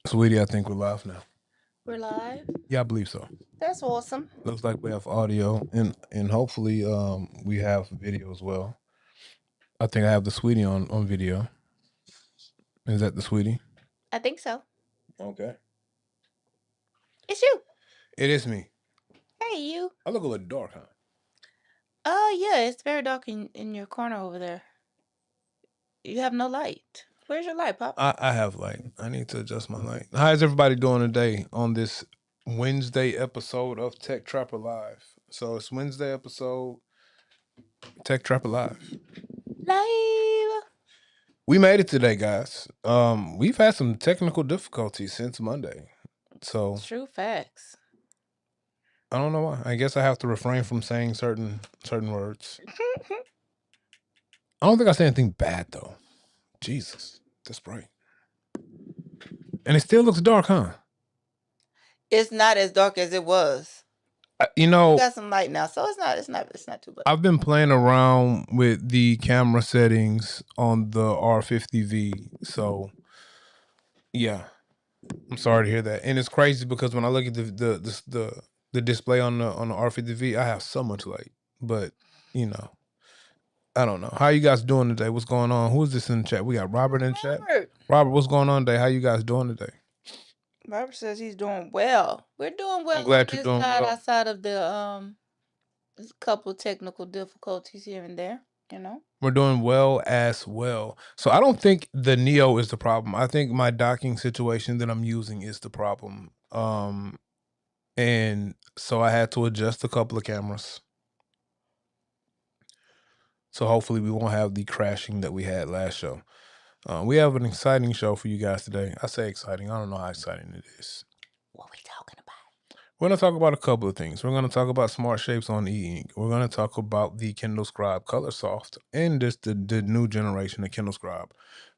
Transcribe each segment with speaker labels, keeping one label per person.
Speaker 1: Sweetie, I think we're live now.
Speaker 2: We're live.
Speaker 1: Yeah, I believe so.
Speaker 2: That's awesome.
Speaker 1: Looks like we have audio and hopefully we have video as well. I think I have the Sweetie on video. Is that the Sweetie?
Speaker 2: I think so.
Speaker 1: Okay.
Speaker 2: It's you.
Speaker 1: It is me.
Speaker 2: Hey, you.
Speaker 1: I look a little dark, huh?
Speaker 2: Yeah, it's very dark in your corner over there. You have no light. Where's your light, Pop?
Speaker 1: I have light. I need to adjust my light. How is everybody doing today on this Wednesday episode of Tech Trapper Live? So it's Wednesday episode, Tech Trapper Live.
Speaker 2: Live.
Speaker 1: We made it today, guys. We've had some technical difficulties since Monday. So
Speaker 2: True facts.
Speaker 1: I don't know why. I guess I have to refrain from saying certain words. I don't think I said anything bad though. Jesus, that's bright. And it still looks dark, huh?
Speaker 2: It's not as dark as it was.
Speaker 1: You
Speaker 2: We
Speaker 1: know,
Speaker 2: got some light now, so it's not too bad.
Speaker 1: I've been playing around with the camera settings on the R50V. So yeah, I'm sorry to hear that. And it's crazy because when I look at the display on the R50V, I have so much light. But you know, I don't know. How you guys doing today? What's going on? Who is this in the chat? We got Robert in chat. Robert, what's going on today? How you guys doing today?
Speaker 2: Robert says he's doing well. We're doing well.
Speaker 1: I'm glad
Speaker 2: on
Speaker 1: you're
Speaker 2: this
Speaker 1: doing
Speaker 2: side,
Speaker 1: well.
Speaker 2: outside of the there's a couple technical difficulties here and there. You know.
Speaker 1: We're doing well as well. So I don't think the Neo is the problem. I think my docking situation that I'm using is the problem. And so I had to adjust a couple of cameras. So hopefully we won't have the crashing that we had last show. We have an exciting show for you guys today. I say exciting. I don't know how exciting it is.
Speaker 2: What we talking about?
Speaker 1: We're going to talk about a couple of things. We're going to talk about smart shapes on e-ink. We're going to talk about the Kindle Scribe Color Soft and just the new generation of Kindle Scribe,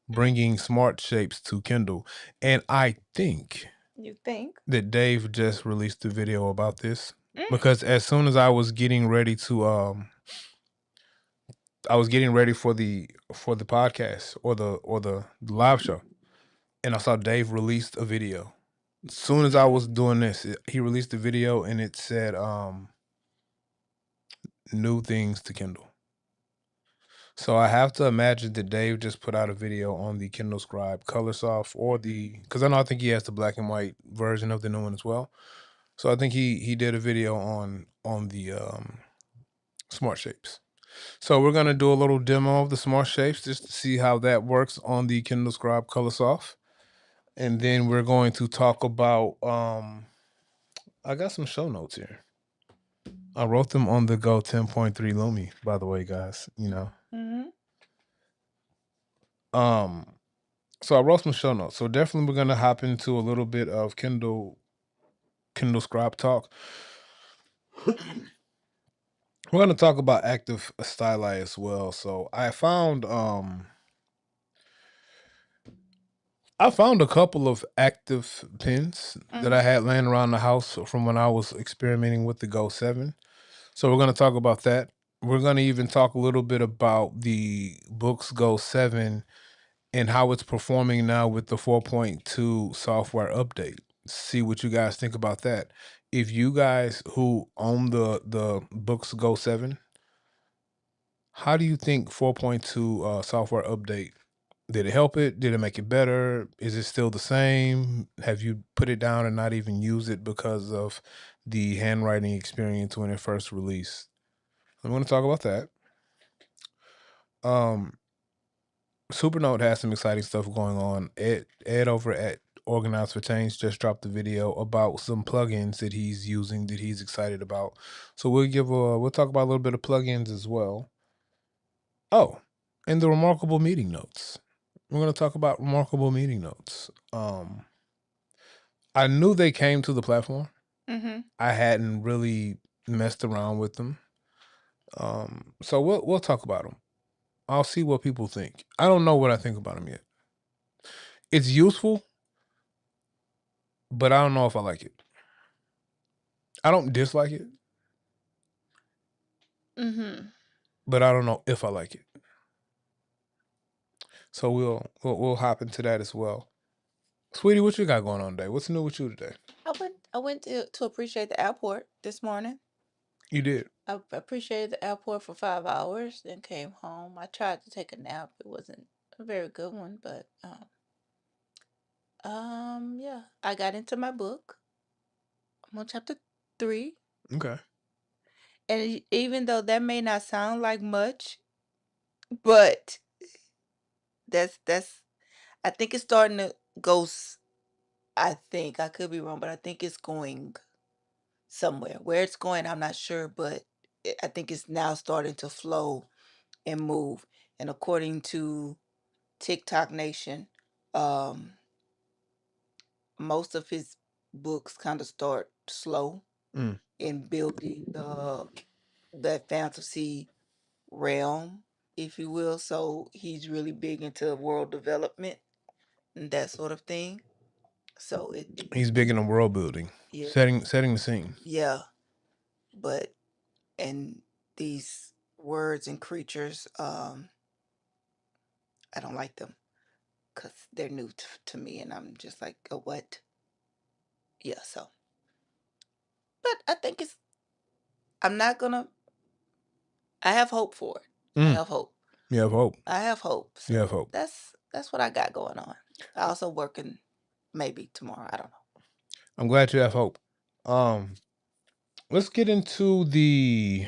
Speaker 1: bringing smart shapes to Kindle. And I think that Dave just released a video about this because as soon as I was getting ready to for the podcast or the live show, and I saw Dave released a video. As soon as I was doing this, he released a video and it said new things to Kindle. So I have to imagine that Dave just put out a video on the Kindle Scribe Color Soft or because I think he has the black and white version of the new one as well. So I think he did a video on the smart shapes. So we're gonna do a little demo of the smart shapes just to see how that works on the Kindle Scribe Color Soft. And then we're going to talk about I got some show notes here. I wrote them on the Go 10.3 Lumi, by the way, guys. You know. So I wrote some show notes. So definitely we're gonna hop into a little bit of Kindle Scribe talk. We're gonna talk about active styli as well. So I found a couple of active pens that I had laying around the house from when I was experimenting with the Go 7. So we're gonna talk about that. We're gonna even talk a little bit about the Books Go 7 and how it's performing now with the 4.2 software update. See what you guys think about that. If you guys who own the Books Go 7, how do you think 4.2 software update, did it help it? Did it make it better? Is it still the same? Have you put it down and not even use it because of the handwriting experience when it first released? I'm going to talk about that. Supernote has some exciting stuff going on. Ed over at Organized for Change just dropped a video about some plugins that he's using that he's excited about. So we'll talk about a little bit of plugins as well. Oh, and the Remarkable Meeting Notes. We're going to talk about Remarkable Meeting Notes. I knew they came to the platform. I hadn't really messed around with them. So we'll talk about them. I'll see what people think. I don't know what I think about them yet. It's useful, but I don't know if I like it. I don't dislike it. But I don't know if I like it. So we'll hop into that as well. Sweetie, what you got going on today? What's new with you today?
Speaker 2: I went to appreciate the airport this morning.
Speaker 1: You did.
Speaker 2: I appreciated the airport for 5 hours, then came home. I tried to take a nap. It wasn't a very good one, but yeah. I got into my book. I'm on chapter 3.
Speaker 1: Okay.
Speaker 2: And even though that may not sound like much, but that's I think it's starting to go I think I could be wrong, but I think it's going somewhere. Where it's going, I'm not sure, but I think it's now starting to flow and move. And according to TikTok Nation, um, most of his books kind of start slow
Speaker 1: Mm.
Speaker 2: in building that fantasy realm, if you will. So he's really big into world development and that sort of thing. So
Speaker 1: He's big in world building,
Speaker 2: yeah,
Speaker 1: setting the scene.
Speaker 2: yeah. But and these words and creatures, I don't like them because they're new to me, and I'm just like, oh, what? Yeah. So, but I think it's. I'm not gonna. I have hope for it. I
Speaker 1: Mm.
Speaker 2: have hope.
Speaker 1: You have hope.
Speaker 2: I have hope.
Speaker 1: You have
Speaker 2: So
Speaker 1: hope.
Speaker 2: that's what I got going on. I also working maybe tomorrow. I don't know.
Speaker 1: I'm glad you have hope. Um, let's get into the.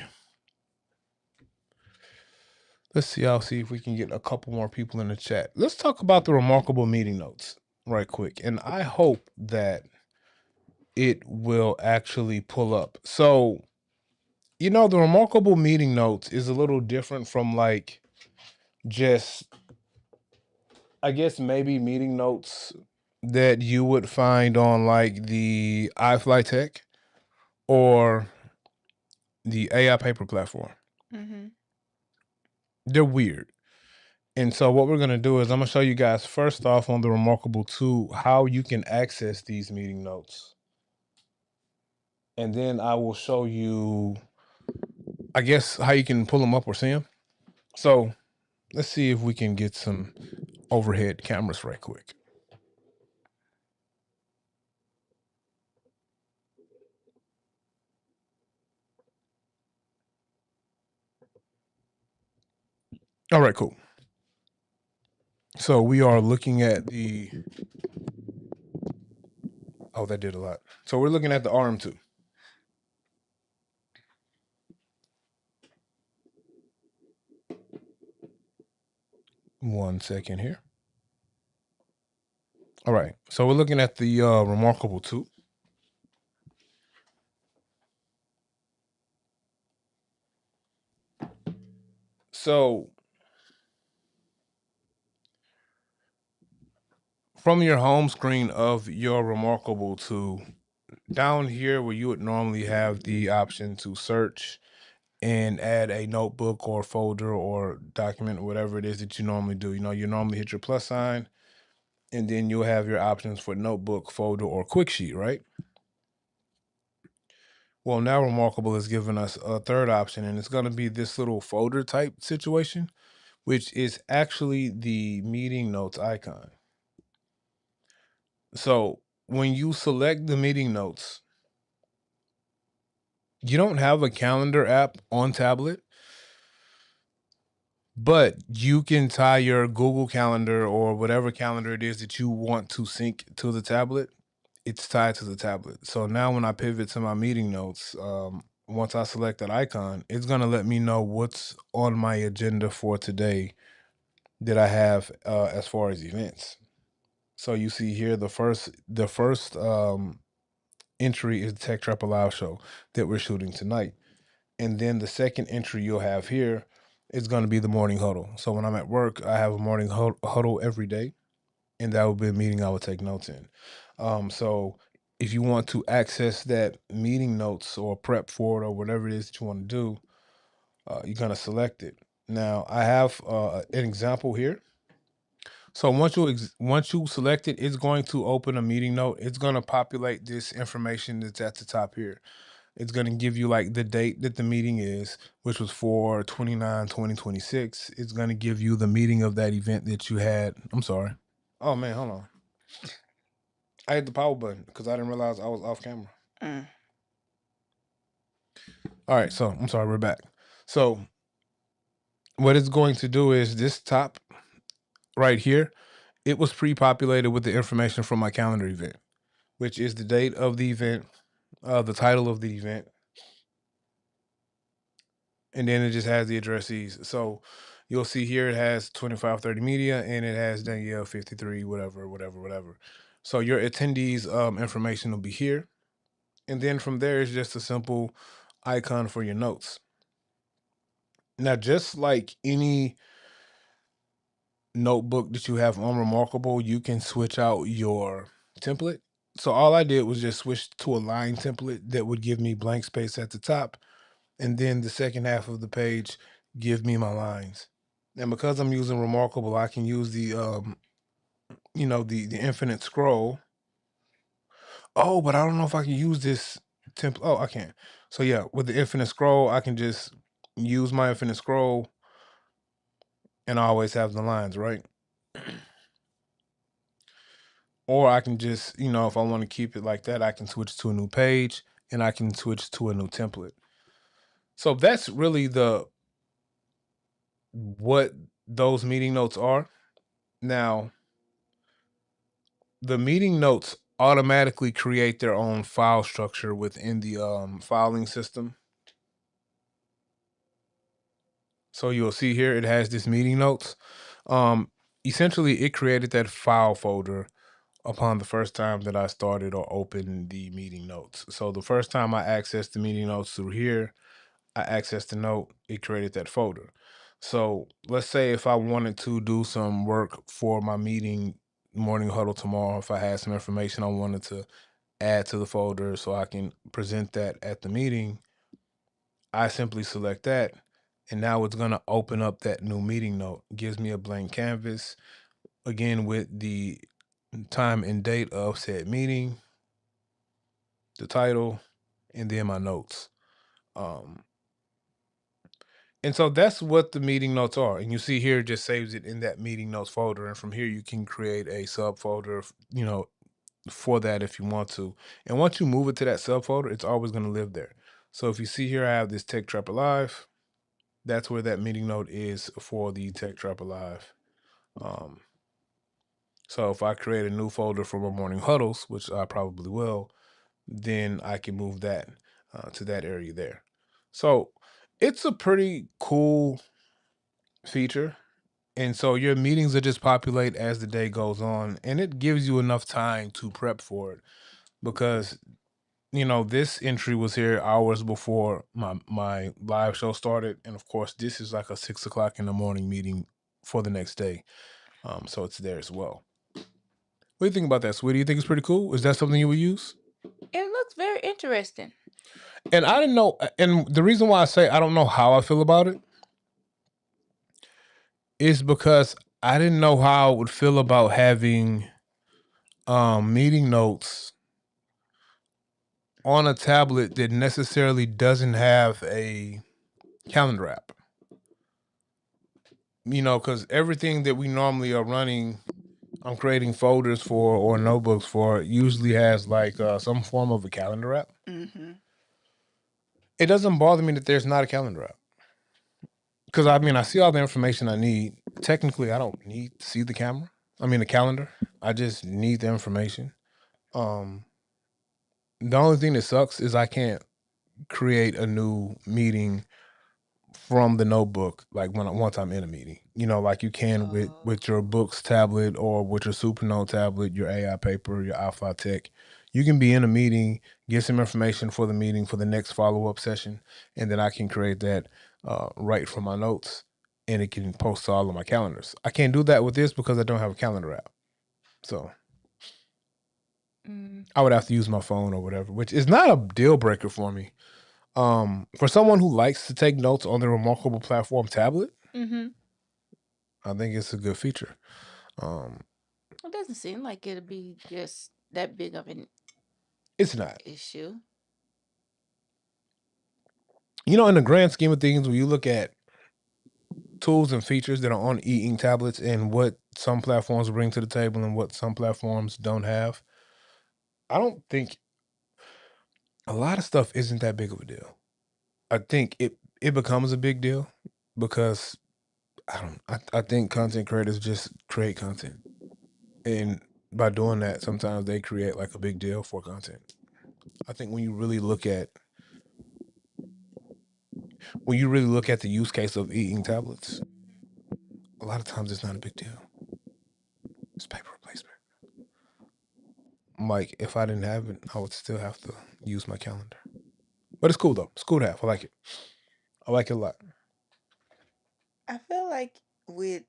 Speaker 1: Let's see. I'll see if we can get a couple more people in the chat. Let's talk about the remarkable meeting notes right quick, and I hope that it will actually pull up. So, the remarkable meeting notes is a little different from like just, I guess, maybe meeting notes that you would find on like the iFlyTech or the AI paper platform.
Speaker 2: Mm-hmm.
Speaker 1: They're weird. And so what we're going to do is I'm going to show you guys first off on the Remarkable 2 how you can access these meeting notes. And then I will show you, I guess, how you can pull them up or see them. So let's see if we can get some overhead cameras right quick. All right, cool. So we are looking at the, oh, that did a lot. So we're looking at the RM2. One second here. All right. So we're looking at the Remarkable 2. So from your home screen of your Remarkable 2, down here where you would normally have the option to search and add a notebook or folder or document, or whatever it is that you normally do. You normally hit your plus sign, and then you'll have your options for notebook, folder, or quick sheet, right? Well, now Remarkable has given us a third option, and it's going to be this little folder type situation, which is actually the meeting notes icon. So when you select the meeting notes, you don't have a calendar app on tablet, but you can tie your Google Calendar or whatever calendar it is that you want to sync to the tablet. It's tied to the tablet. So now when I pivot to my meeting notes, once I select that icon, it's going to let me know what's on my agenda for today that I have as far as events. So you see here the first entry is the Tech Trap Alive show that we're shooting tonight. And then the second entry you'll have here is going to be the morning huddle. So when I'm at work, I have a morning huddle every day, and that will be a meeting I will take notes in. So if you want to access that meeting notes or prep for it or whatever it is that you want to do, you're going to select it. Now I have an example here. So once you select it, it's going to open a meeting note. It's going to populate this information that's at the top here. It's going to give you like the date that the meeting is, which was for 2026. It's going to give you the meeting of that event that you had. I'm sorry. Oh man, hold on. I hit the power button because I didn't realize I was off camera.
Speaker 2: Mm.
Speaker 1: All right, so I'm sorry, we're back. So what it's going to do is this top right here, it was pre-populated with the information from my calendar event, which is the date of the event, the title of the event, and then it just has the addressees. So you'll see here it has 2530 media and it has Danielle 53, whatever. So your attendees information will be here. And then from there is just a simple icon for your notes. Now, just like any notebook that you have on Remarkable, you can switch out your template. So all I did was just switch to a line template that would give me blank space at the top, and then the second half of the page give me my lines. And because I'm using Remarkable, I can use the the infinite scroll. Oh, but I don't know if I can use this template. Oh, I can. So yeah, with the infinite scroll, I can just use my infinite scroll and I always have the lines, right? Or I can just, if I want to keep it like that, I can switch to a new page and I can switch to a new template. So that's really the what those meeting notes are. Now, the meeting notes automatically create their own file structure within the filing system. So you'll see here it has this meeting notes. Um, Essentially, it created that file folder upon the first time that I started or opened the meeting notes. So the first time I accessed the meeting notes through here, I accessed the note, it created that folder. So let's say if I wanted to do some work for my meeting morning huddle tomorrow, if I had some information I wanted to add to the folder so I can present that at the meeting, I simply select that. And now it's going to open up that new meeting note. It gives me a blank canvas, again, with the time and date of said meeting, the title, and then my notes. Um, and so that's what the meeting notes are. And you see here, it just saves it in that meeting notes folder. And from here, you can create a subfolder, for that if you want to. And once you move it to that subfolder, it's always going to live there. So if you see here, I have this Tech Trap Alive. That's where that meeting note is for the Tech Trap Alive. Um, so if I create a new folder for my morning huddles, which I probably will, then I can move that to that area there. So it's a pretty cool feature. And so your meetings will just populate as the day goes on, and it gives you enough time to prep for it because this entry was here hours before my live show started, and of course, this is like a 6 o'clock in the morning meeting for the next day. So it's there as well. What do you think about that, sweetie? You think it's pretty cool? Is that something you would use?
Speaker 2: It looks very interesting.
Speaker 1: And I didn't know, and the reason why I say I don't know how I feel about it is because I didn't know how I would feel about having meeting notes on a tablet that necessarily doesn't have a calendar app. Because everything that we normally are running, I'm creating folders for or notebooks for, usually has like some form of a calendar app.
Speaker 2: Mm-hmm.
Speaker 1: It doesn't bother me that there's not a calendar app. Because I see all the information I need. Technically, I don't need to see the the calendar. I just need the information. Um, the only thing that sucks is I can't create a new meeting from the notebook like once I'm in a meeting. Like you can with your books tablet or with your Supernote tablet, your AI paper, your iFly Tech. You can be in a meeting, get some information for the meeting for the next follow-up session, and then I can create that right from my notes and it can post to all of my calendars. I can't do that with this because I don't have a calendar app. So I would have to use my phone or whatever, which is not a deal breaker for me. For someone who likes to take notes on the Remarkable Platform tablet,
Speaker 2: Mm-hmm.
Speaker 1: I think it's a good feature.
Speaker 2: It doesn't seem like it'll be just that big of an
Speaker 1: It's not.
Speaker 2: issue.
Speaker 1: In the grand scheme of things, when you look at tools and features that are on e-ink tablets and what some platforms bring to the table and what some platforms don't have, I don't think a lot of stuff isn't that big of a deal. I think it becomes a big deal because I think content creators just create content. And by doing that, sometimes they create like a big deal for content. I think when you really look at the use case of e-ink tablets, a lot of times it's not a big deal. It's paper replacement. Like if I didn't have it, I would still have to use my calendar. But it's cool though. It's cool to have. I like it. I like it a lot.
Speaker 2: I feel like with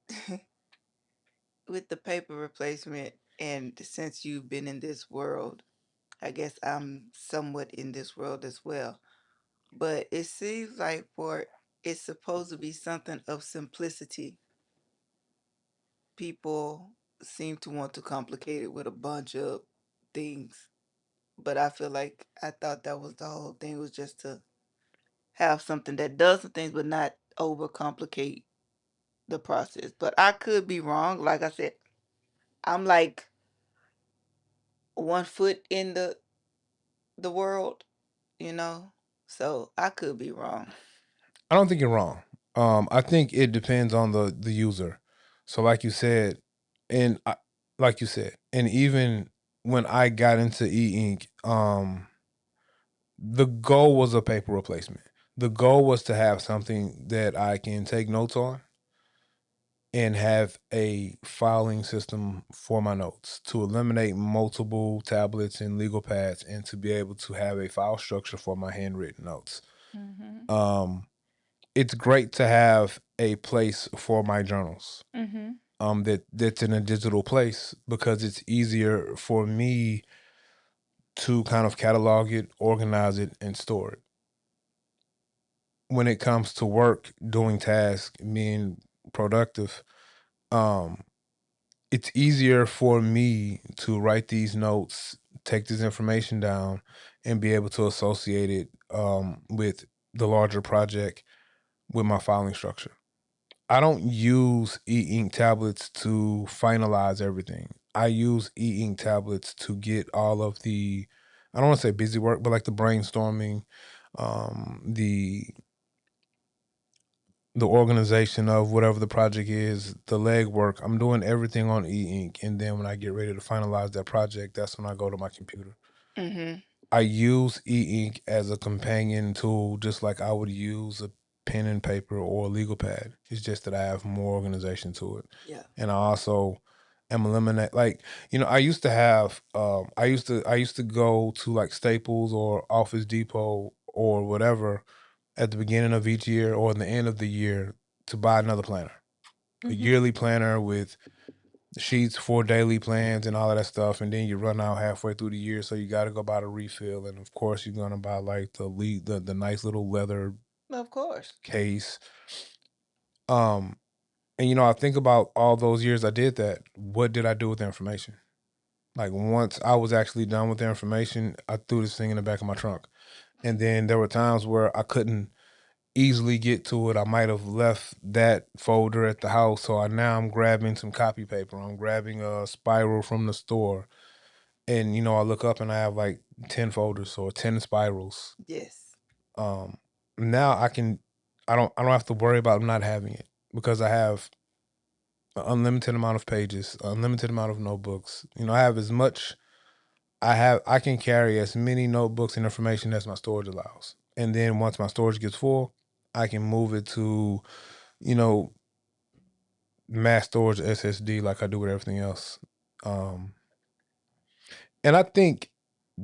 Speaker 2: with the paper replacement, and since you've been in this world, I guess I'm somewhat in this world as well. But it seems like for it's supposed to be something of simplicity. People seem to want to complicate it with a bunch of things. But I feel like I thought that was the whole thing, was just to have something that does some things but not overcomplicate the process. But I could be wrong. Like I said, I'm like 1 foot in the world, you know? So I could be wrong.
Speaker 1: I don't think you're wrong. I think it depends on the user. So, like you said, and even when I got into e-ink, the goal was a paper replacement. The goal was to have something that I can take notes on and have a filing system for my notes to eliminate multiple tablets and legal pads and to be able to have a file structure for my handwritten notes.
Speaker 2: Mhm.
Speaker 1: Um, it's great to have a place for my journals.
Speaker 2: Mhm.
Speaker 1: That's in a digital place because it's easier for me to kind of catalog it, organize it, and store it. When it comes to work, doing tasks, being productive, um, it's easier for me to write these notes, take this information down, and be able to associate it with the larger project with my filing structure. I don't use e-ink tablets to finalize everything. I use e-ink tablets to get all of I don't want to say busy work, but like the brainstorming, the organization of whatever the project is, the legwork. I'm doing everything on e-ink, and then when I get ready to finalize that project, that's when I go to my computer.
Speaker 2: Mhm.
Speaker 1: I use e-ink as a companion tool, just like I would use a pen and paper or a legal pad. It's just that I have more organization to it,
Speaker 2: Yeah.
Speaker 1: and I also am eliminate I used to have I used to go to like Staples or Office Depot or whatever at the beginning of each year or in the end of the year to buy another planner, a
Speaker 2: Mhm.
Speaker 1: yearly planner with sheets for daily plans and all of that stuff, and then you run out halfway through the year, so you got to go buy the refill, and of course you're gonna buy like the nice little leather
Speaker 2: Of course.
Speaker 1: case. Um, and I think about all those years I did that. What did I do with the information? Like once I was actually done with the information, I threw this thing in the back of my trunk, and then there were times where I couldn't easily get to it. I might have left that folder at the house, so I'm grabbing some copy paper. I'm grabbing a spiral from the store. And I look up and I have like 10 folders or 10 spirals.
Speaker 2: Yes.
Speaker 1: Um, Now I don't have to worry about not having it because I have an unlimited amount of pages, unlimited amount of notebooks. I have as much I can carry as many notebooks and information as my storage allows. And then once my storage gets full, I can move it to, you know, mass storage SSD like I do with everything else. Um, and I think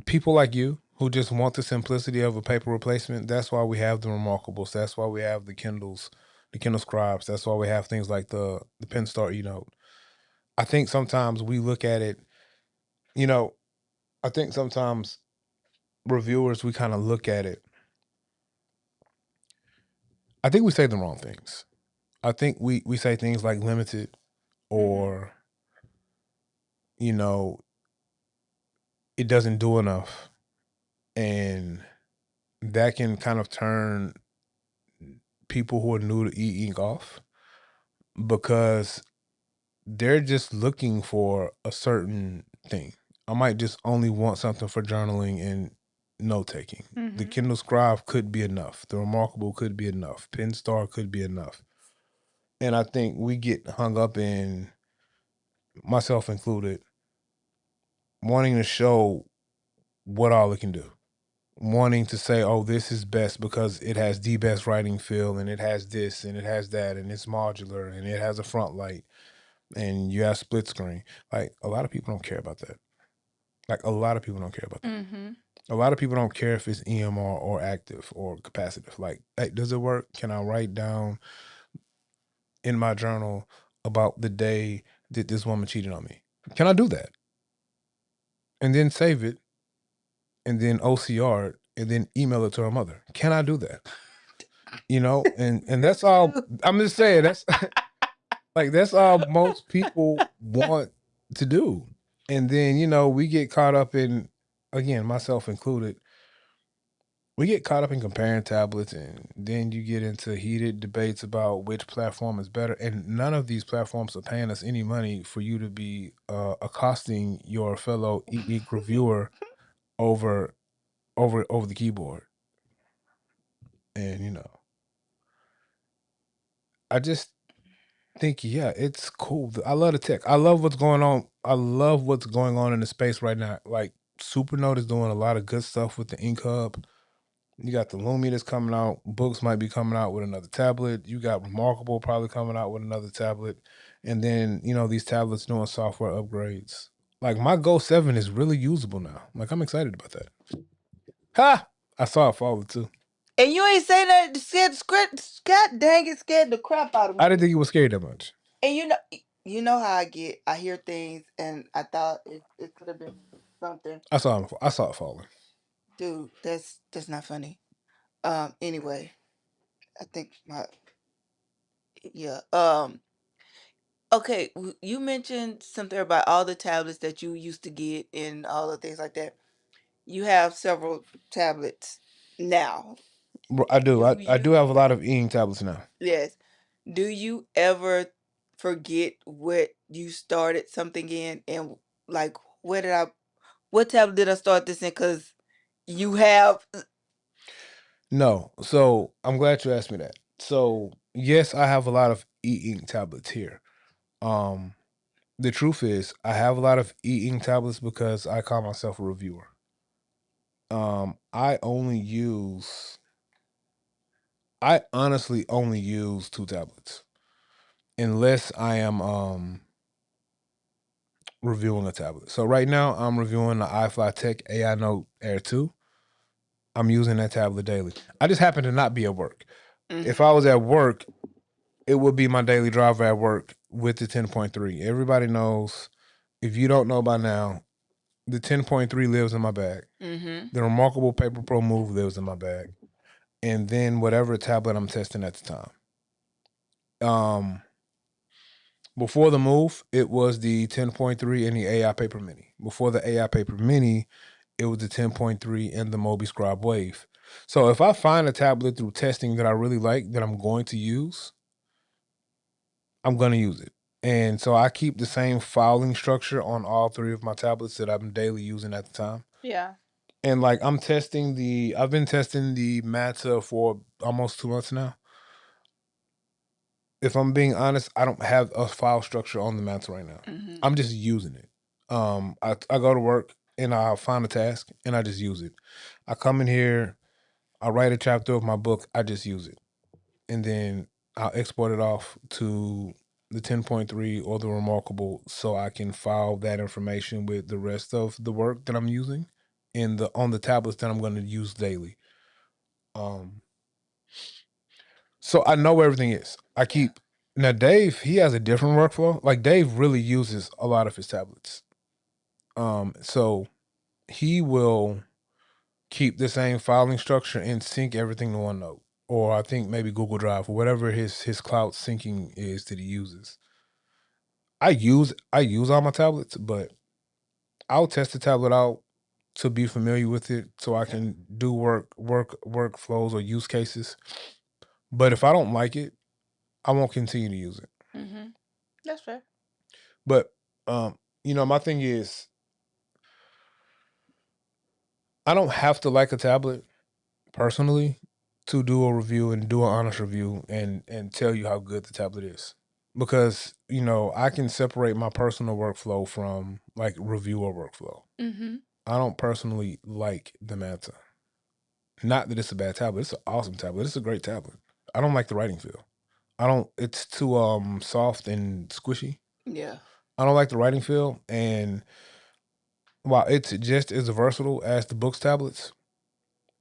Speaker 1: people like you who just want the simplicity of a paper replacement, that's why we have the Remarkables. That's why we have the Kindles, the Kindle Scribes. That's why we have things like the Pen Star eNote. I think sometimes we look at it, you know, I think sometimes reviewers, we kind of look at it. I think we say the wrong things. I think we say things like limited
Speaker 2: Mhm.
Speaker 1: or, you know, it doesn't do enough. And that can kind of turn people who are new to e-ink off because they're just looking for a certain thing. I might just only want something for journaling and note taking. The
Speaker 2: Mm-hmm.
Speaker 1: Kindle Scribe could be enough. The Remarkable could be enough. Pen Star could be enough. And I think we get hung up in, myself included, wanting to show what all it can do. Wanting to say, oh, this is best because it has the best writing feel and it has this and it has that and it's modular and it has a front light and you have split screen. Like a lot of people don't care about that. Like a lot of people don't care about that.
Speaker 2: Mm-hmm.
Speaker 1: A lot of people don't care if it's EMR or active or capacitive. Like, hey, does it work? Can I write down in my journal about the day that this woman cheated on me? Can I do that? And then save it and then OCR it and then email it to her mother. Can I do that? You know, and that's all. I'm just saying that's like that's all most people want to do. And then, you know, we get caught up in, again, myself included, we get caught up in comparing tablets, and then you get into heated debates about which platform is better. And none of these platforms are paying us any money for you to be accosting your fellow e-ink reviewer over over the keyboard. And you know, I just think, yeah, it's cool. I love the tech. I love what's going on. I love what's going on in the space right now. Like Supernote is doing a lot of good stuff with the Ink Hub. You got the Lumi that's coming out. Books might be coming out with another tablet. You got Remarkable probably coming out with another tablet. And then, you know, these tablets doing software upgrades. Like my Go 7 is really usable now. Like I'm excited about that. Ha! I saw it fall too.
Speaker 2: And you ain't saying that scared the script. God dang it, scared the crap out of me.
Speaker 1: I didn't think it was scary that much.
Speaker 2: And you know how I get. I hear things, and I thought it could have been something.
Speaker 1: I saw it falling.
Speaker 2: Dude, that's not funny. Anyway, I think my yeah. Okay, you mentioned something about all the tablets that you used to get and all the things like that. You have several tablets now.
Speaker 1: I do.
Speaker 2: Do
Speaker 1: I do have a
Speaker 2: you?
Speaker 1: lot of e-ink tablets now.
Speaker 2: Yes. Do you ever forget what you started something in and like what tablet did I start this in? Because you have.
Speaker 1: No. So I'm glad you asked me that. So yes, I have a lot of e-ink tablets here. Um, the truth is, I have a lot of e-ink tablets because I call myself a reviewer. I only use, I honestly only use two tablets unless I am reviewing a tablet. So right now I'm reviewing the iFly Tech AI Note Air 2. I'm using that tablet daily. I just happen to not be at work. If I was at work, it would be my daily driver at work with the 10.3. Everybody knows, if you don't know by now, the 10.3 lives in my bag.
Speaker 2: Mm-hmm.
Speaker 1: The Remarkable Paper Pro Move lives in my bag. And then whatever tablet I'm testing at the time. Before the move, it was the 10.3 and the AI Paper Mini. Before the AI Paper Mini, it was the 10.3 and the Mobi Scribe Wave. So if I find a tablet through testing that I really like that I'm going to use, I'm going to use it. And so I keep the same filing structure on all three of my tablets that I'm daily using at the time.
Speaker 2: Yeah.
Speaker 1: And like I've been testing the Mata for almost 2 months now. If I'm being honest, I don't have a file structure on the Mata right now.
Speaker 2: Mm-hmm.
Speaker 1: I'm just using it. I go to work and I find a task and I just use it. I come in here, I write a chapter of my book, I just use it. And then I'll export it off to the 10.3 or the Remarkable so I can file that information with the rest of the work that I'm using on the tablets that I'm going to use daily. So I know where everything is. I keep Now Dave, he has a different workflow. Like Dave really uses a lot of his tablets. So he will keep the same filing structure and sync everything to OneNote, or I think maybe Google Drive, or whatever his cloud syncing is that he uses. I use all my tablets, but I'll test the tablet out to be familiar with it so I can do workflows or use cases. But if I don't like it, I won't continue to use it.
Speaker 2: Mm-hmm. That's fair.
Speaker 1: But you know, my thing is, I don't have to like a tablet personally to do a review and do an honest review and tell you how good the tablet is. Because, I can separate my personal workflow from like reviewer workflow.
Speaker 2: Mm-hmm.
Speaker 1: I don't personally like the Manta. Not that it's a bad tablet. It's an awesome tablet. It's a great tablet. I don't like the writing feel. I don't it's too soft and squishy.
Speaker 2: Yeah.
Speaker 1: I don't like the writing feel, and while it's just as versatile as the books tablets,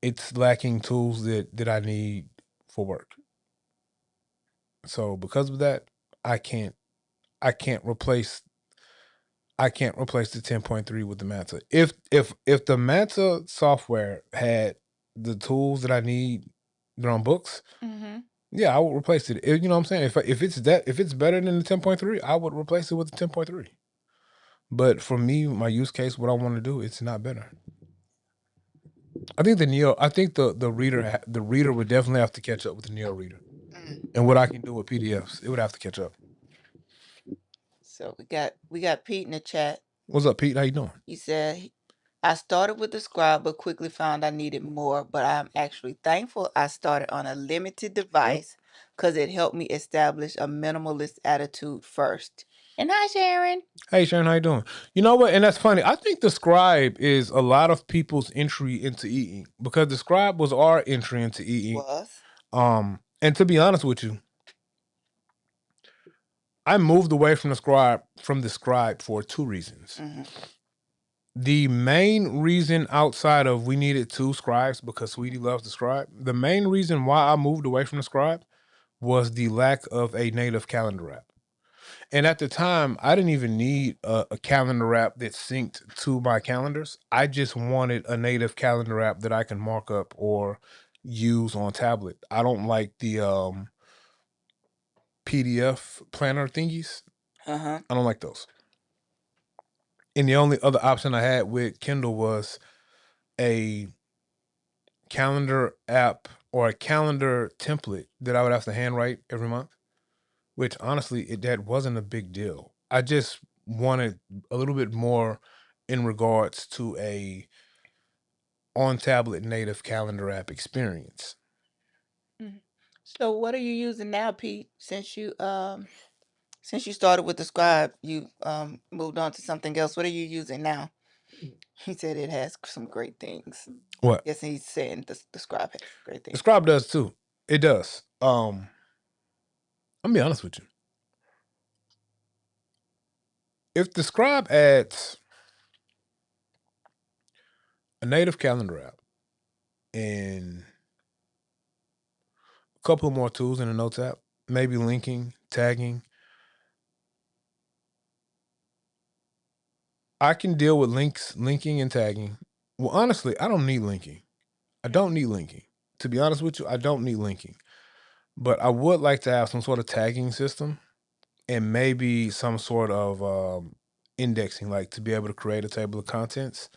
Speaker 1: it's lacking tools that I need for work. So because of that, I can't I can't replace I can't replace the 10.3 with the Manta. If the Manta software had the tools that I need that on books,
Speaker 2: Mm-hmm.
Speaker 1: yeah, I would replace it. You know what I'm saying? If it's better than the 10.3, I would replace it with the 10.3. But for me, my use case, what I want to do, it's not better. I think the reader would definitely have to catch up with the Neo reader.
Speaker 2: Mm.
Speaker 1: And what I can do with PDFs, it would have to catch up.
Speaker 2: So we got Pete in the chat.
Speaker 1: What's up, Pete? How you doing?
Speaker 2: He said, I started with the scribe, but quickly found I needed more. But I'm actually thankful I started on a limited
Speaker 1: Yep.
Speaker 2: device because it helped me establish a minimalist attitude first. And hi, Sharon.
Speaker 1: Hey Sharon, how you doing? You know what? And that's funny. I think the scribe is a lot of people's entry into eating because the scribe was our entry into eating.
Speaker 2: Was.
Speaker 1: And to be honest with you, I moved away from the scribe for two reasons.
Speaker 2: Mm-hmm.
Speaker 1: The main reason outside of we needed two scribes because Sweetie loves the scribe, the main reason why I moved away from the scribe was the lack of a native calendar app. And at the time, I didn't even need a calendar app that synced to my calendars. I just wanted a native calendar app that I can mark up or use on tablet. I don't like the PDF planner thingies.
Speaker 2: Uh-huh.
Speaker 1: I don't like those. And the only other option I had with Kindle was a calendar app or a calendar template that I would have to handwrite every month, which honestly, that wasn't a big deal. I just wanted a little bit more in regards to a on tablet native calendar app experience.
Speaker 2: Mhm. So what are you using now, Pete? Since you started with the scribe, you moved on to something else. What are you using now? He said it has some great things.
Speaker 1: What?
Speaker 2: Yes, he's saying the scribe has great
Speaker 1: The
Speaker 2: things.
Speaker 1: Scribe does too. It does. I'll be honest with you. If the Scribe adds a native calendar app and a couple more tools in the Notes app, maybe linking, tagging, I can deal with linking and tagging. Well, honestly, I don't need linking. I don't need linking. To be honest with you, I don't need linking. But I would like to have some sort of tagging system and maybe some sort of indexing, like to be able to create a table of contents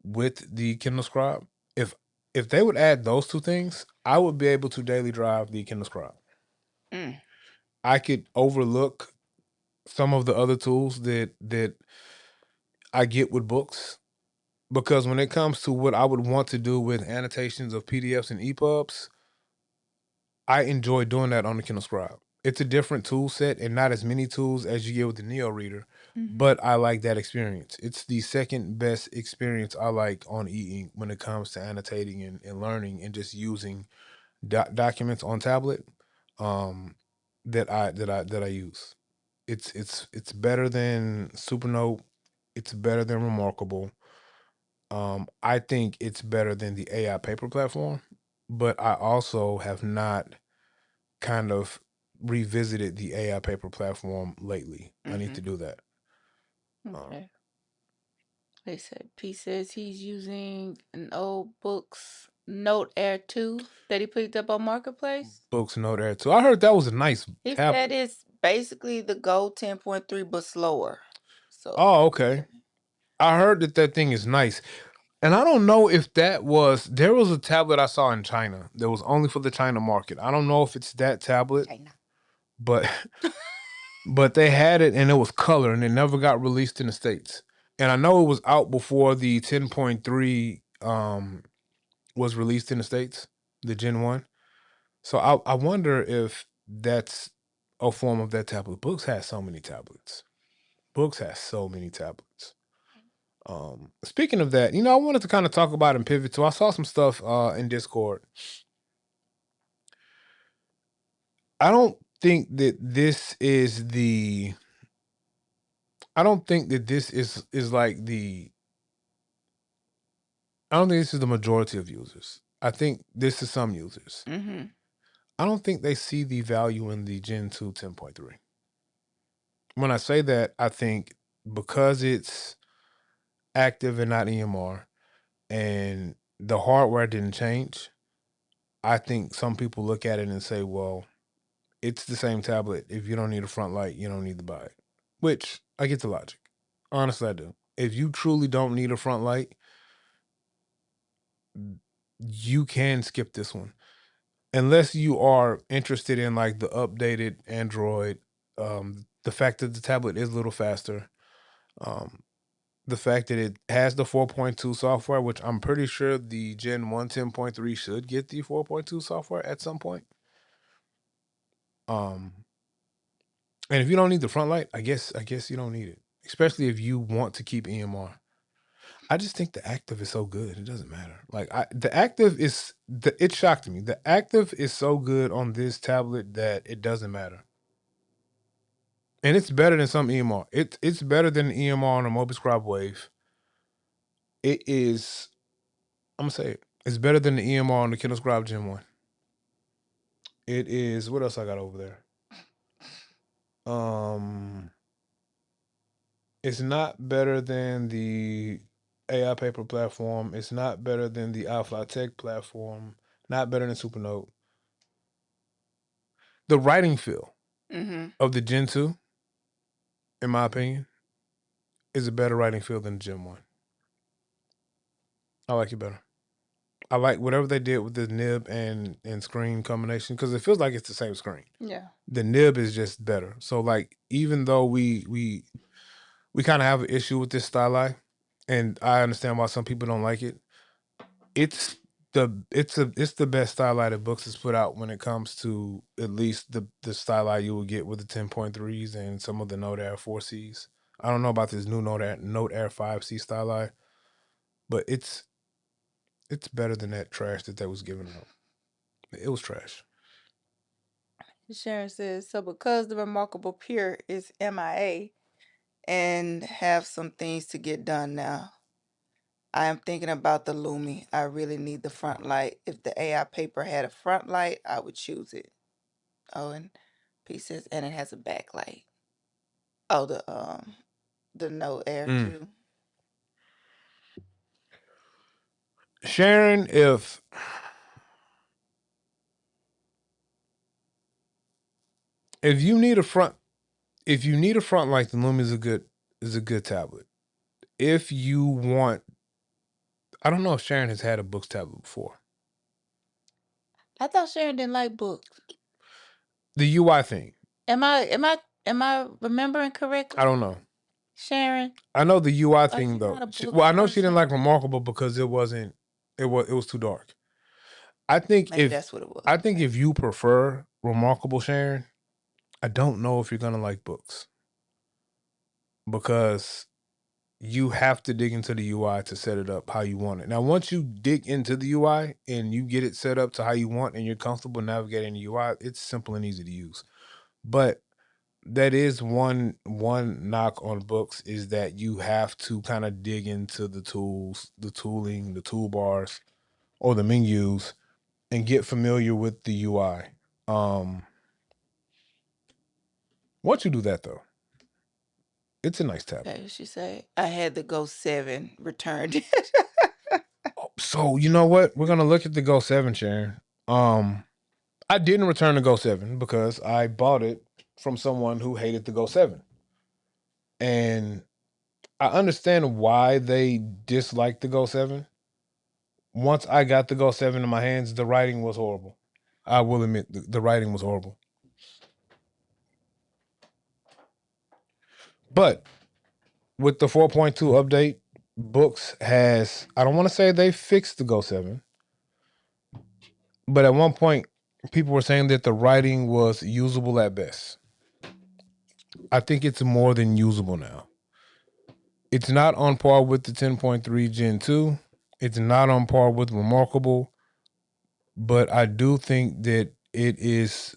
Speaker 1: with the Kindle Scribe. If if they would add those two things, I would be able to daily drive the Kindle Scribe.
Speaker 2: Mm.
Speaker 1: I could overlook some of the other tools that I get with books because when it comes to what I would want to do with annotations of PDFs and EPUBs, I enjoy doing that on the Kindle Scribe. It's a different tool set and not as many tools as you get with the Neo Reader,
Speaker 2: Mm-hmm.
Speaker 1: but I like that experience. It's the second best experience I like on e-ink when it comes to annotating and learning and just using documents on tablet that I use. It's better than Supernote. It's better than Remarkable. I think it's better than the AI paper platform, but I also have not kind of revisited the AI paper platform lately. I need
Speaker 2: Mm-hmm.
Speaker 1: to do that. Um,
Speaker 2: Okay. They said Pete says he's using an old book's Note Air 2 that he picked up on Marketplace.
Speaker 1: Books Note Air too. I heard that was a nice
Speaker 2: He said
Speaker 1: tablet.
Speaker 2: it's basically the Go 10.3 but slower. So
Speaker 1: Oh, okay. I heard that thing is nice. And I don't know if there was a tablet I saw in China that was only for the China market. I don't know if it's that tablet,
Speaker 2: China.
Speaker 1: but but they had it and it was color and it never got released in the States. And I know it was out before the 10.3 was released in the States, the Gen 1. So I wonder if that's a form of that tablet. Books has so many tablets. Books has so many tablets. Speaking of that, I wanted to kind of talk about and pivot to. I saw some stuff in Discord. I don't think that this is the. I don't think that this is like the. I don't think this is the majority of users. I think this is some users.
Speaker 2: Mm-hmm.
Speaker 1: I don't think they see the value in the Gen 2 10.3. When I say that, I think because it's active and not EMR, and the hardware didn't change, I think some people look at it and say, well, it's the same tablet. If you don't need a front light, you don't need to buy it. Which I get the logic. Honestly, I do. If you truly don't need a front light, you can skip this one. Unless you are interested in like the updated Android, the fact that the tablet is a little faster, um, the fact that it has the 4.2 software, which I'm pretty sure the Gen 1 10.3 should get the 4.2 software at some point. Um, and if you don't need the front light, I guess you don't need it, especially if you want to keep EMR. I just think the active is so good. It doesn't matter. Like the active is it shocked me. The active is so good on this tablet that it doesn't matter. And it's better than some EMR. It's better than the EMR on a Mobiscribe Wave. It is. I'm gonna say it. It's better than the EMR on the Kindle Scribe Gen 1. It is. What else I got over there? It's not better than the AI paper platform. It's not better than the iFly Tech platform. Not better than Supernote. The writing feel of the Gen 2, in my opinion, is a better writing feel than the Gen 1. I like it better. I like whatever they did with the nib and screen combination because it feels like it's the same screen.
Speaker 2: Yeah.
Speaker 1: The nib is just better. So like even though we kind of have an issue with this styli, and I understand why some people don't like it. It's the best styli that Books has put out when it comes to at least the styli you will get with the 10.3s and some of the Note Air 4Cs. I don't know about this new Note Air 5C styli, but it's better than that trash that was given out. It was trash.
Speaker 2: Sharon says, so because the Remarkable Pure is MIA and have some things to get done now, I am thinking about the Lumi. I really need the front light. If the AI paper had a front light, I would choose it. Oh, and P says, and it has a backlight. Oh, the Note Air too.
Speaker 1: Sharon, if you need a front light, the Lumi is a good tablet. If you want, I don't know if Sharon has had a Books tablet before.
Speaker 2: I thought Sharon didn't like books.
Speaker 1: The UI thing.
Speaker 2: Am I remembering correctly?
Speaker 1: I don't know.
Speaker 2: Sharon,
Speaker 1: I know the UI
Speaker 2: are
Speaker 1: thing
Speaker 2: you
Speaker 1: though.
Speaker 2: not a book
Speaker 1: Well, I know she didn't
Speaker 2: person?
Speaker 1: like Remarkable because it was too dark. I think
Speaker 2: Maybe that's what it was.
Speaker 1: if you prefer Remarkable, Sharon, I don't know if you're gonna like Books because you have to dig into the UI to set it up how you want it. Now, once you dig into the UI and you get it set up to how you want and you're comfortable navigating the UI, it's simple and easy to use. But that is one knock on Books is that you have to kind of dig into the tools, the tooling, the toolbars, or the menus and get familiar with the UI. Once you do that though, it's a nice tablet.
Speaker 2: Okay, she said, I had the Go 7 returned.
Speaker 1: So you know what? We're gonna look at the Go 7, Sharon. I didn't return the Go 7 because I bought it from someone who hated the Go 7. And I understand why they disliked the Go 7. Once I got the Go 7 in my hands, the writing was horrible. I will admit the writing was horrible. But with the 4.2 update, Books has, I don't want to say they fixed the Go 7, but at one point, people were saying that the writing was usable at best. I think it's more than usable now. It's not on par with the 10.3 Gen 2. It's not on par with Remarkable, but I do think that it is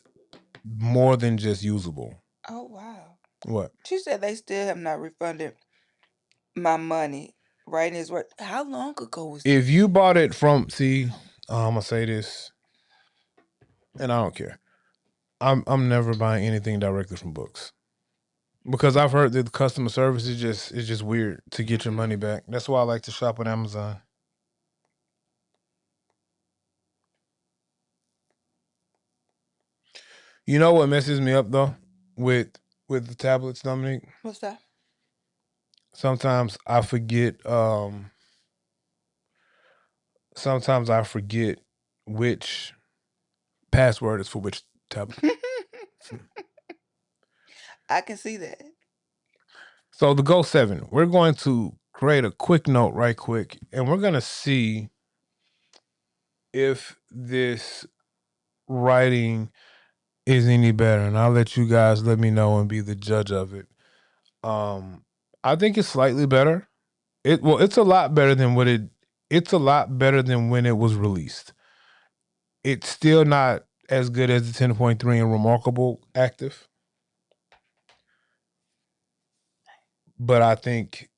Speaker 1: more than just usable.
Speaker 2: Oh wow.
Speaker 1: What?
Speaker 2: She said they still have not refunded my money. Writing is what? How long ago was
Speaker 1: If
Speaker 2: this?
Speaker 1: you bought it from, see, I'm gonna say this, and I don't care. I'm never buying anything directly from Books because I've heard that the customer service is just weird to get your money back. That's why I like to shop on Amazon. You know what messes me up though with the tablets, Dominique?
Speaker 2: What's that?
Speaker 1: Sometimes I forget. Sometimes I forget which password is for which tablet.
Speaker 2: I can see that.
Speaker 1: So the Go 7, we're going to create a quick note right quick, and we're gonna see if this writing is any better. And I'll let you guys let me know and be the judge of it. I think it's slightly better. It's a lot better than it's a lot better than when it was released. It's still not as good as the 10.3 and Remarkable Active, but I think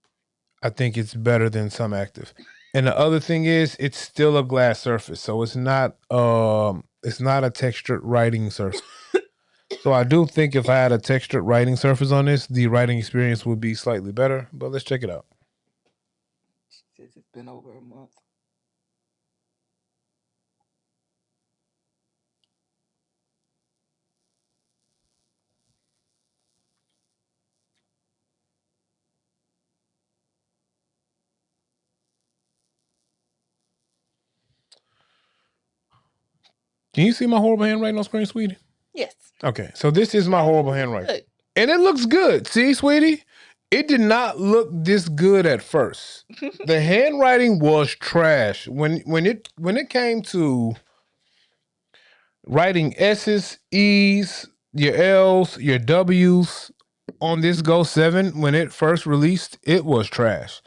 Speaker 1: it's better than some Active. And the other thing is it's still a glass surface, so it's not a textured writing surface. So I do think if I had a textured writing surface on this, the writing experience would be slightly better, but let's check it out.
Speaker 2: She says it's been over a month.
Speaker 1: Can you see my horrible handwriting on screen, sweetie?
Speaker 2: Yes.
Speaker 1: Okay, so this is my horrible handwriting.
Speaker 2: Good.
Speaker 1: And it looks good. See, sweetie? It did not look this good at first. The handwriting was trash. When it came to writing S's, E's, your L's, your W's on this Go 7 when it first released, it was trash.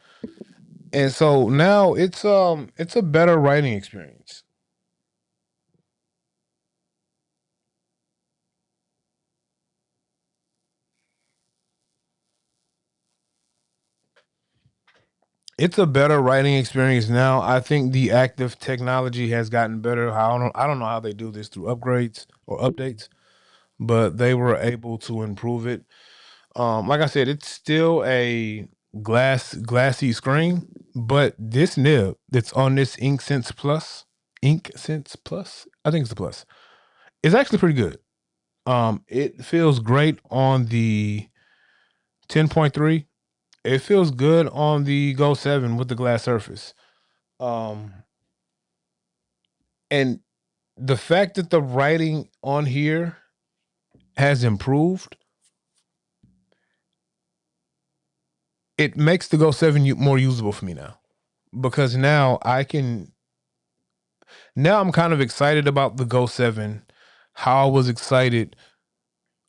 Speaker 1: And so now it's a better writing experience. It's a better writing experience now. I think the active technology has gotten better. I don't know how they do this through upgrades or updates, but they were able to improve it. Like I said, it's still a glassy screen, but this nib that's on this Ink Sense Plus, I think it's the Plus, is actually pretty good. It feels great on the 10.3. It feels good on the Go 7 with the glass surface. Um, and the fact that the writing on here has improved, it makes the Go 7 more usable for me now. Because now I'm kind of excited about the Go 7, how I was excited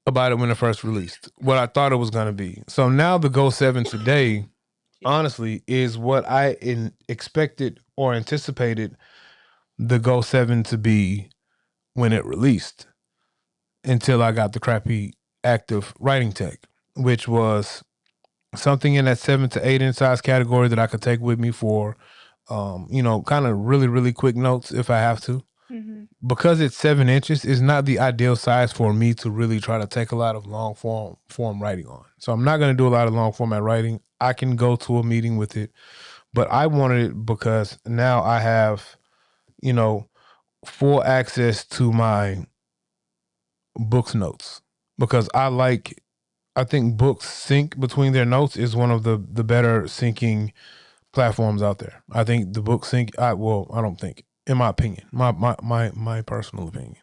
Speaker 1: about it when it first released, what I thought it was going to be. So now the Go 7 today, honestly, is what I expected or anticipated the Go 7 to be when it released until I got the crappy active writing tech, which was something in that 7 to 8 inch size category that I could take with me for, kind of really, really quick notes if I have to.
Speaker 2: Mm-hmm.
Speaker 1: Because it's 7 inches, is not the ideal size for me to really try to take a lot of long form writing on. So I'm not going to do a lot of long format writing. I can go to a meeting with it, but I wanted it because now I have, full access to my books notes because I think books sync between their notes is one of the better syncing platforms out there. I think the book sync. I don't think, in my opinion, my personal opinion,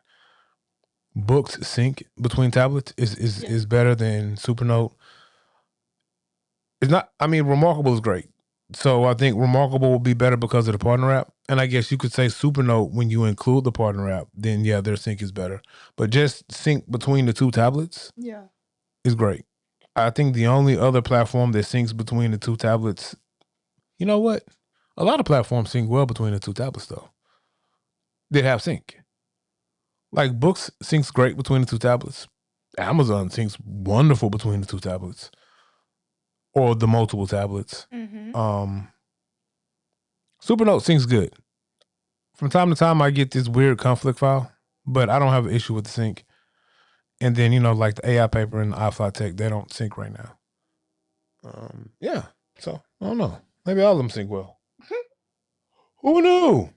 Speaker 1: books sync between tablets is
Speaker 2: Yeah.
Speaker 1: better than Supernote. It's not. I mean, Remarkable is great. So I think Remarkable will be better because of the partner app. And I guess you could say Supernote when you include the partner app, then yeah, their sync is better. But just sync between the two tablets
Speaker 2: Yeah.
Speaker 1: is great. I think the only other platform that syncs between the two tablets, you know what? A lot of platforms sync well between the two tablets though. They have sync. Like Books syncs great between the two tablets. Amazon syncs wonderful between the two tablets or the multiple tablets.
Speaker 2: Mm-hmm.
Speaker 1: Supernote syncs good. From time to time, I get this weird conflict file, but I don't have an issue with the sync. And then like the AI paper and the iFly Tech, they don't sync right now. Yeah. So I don't know. Maybe all of them sync well. Who knew?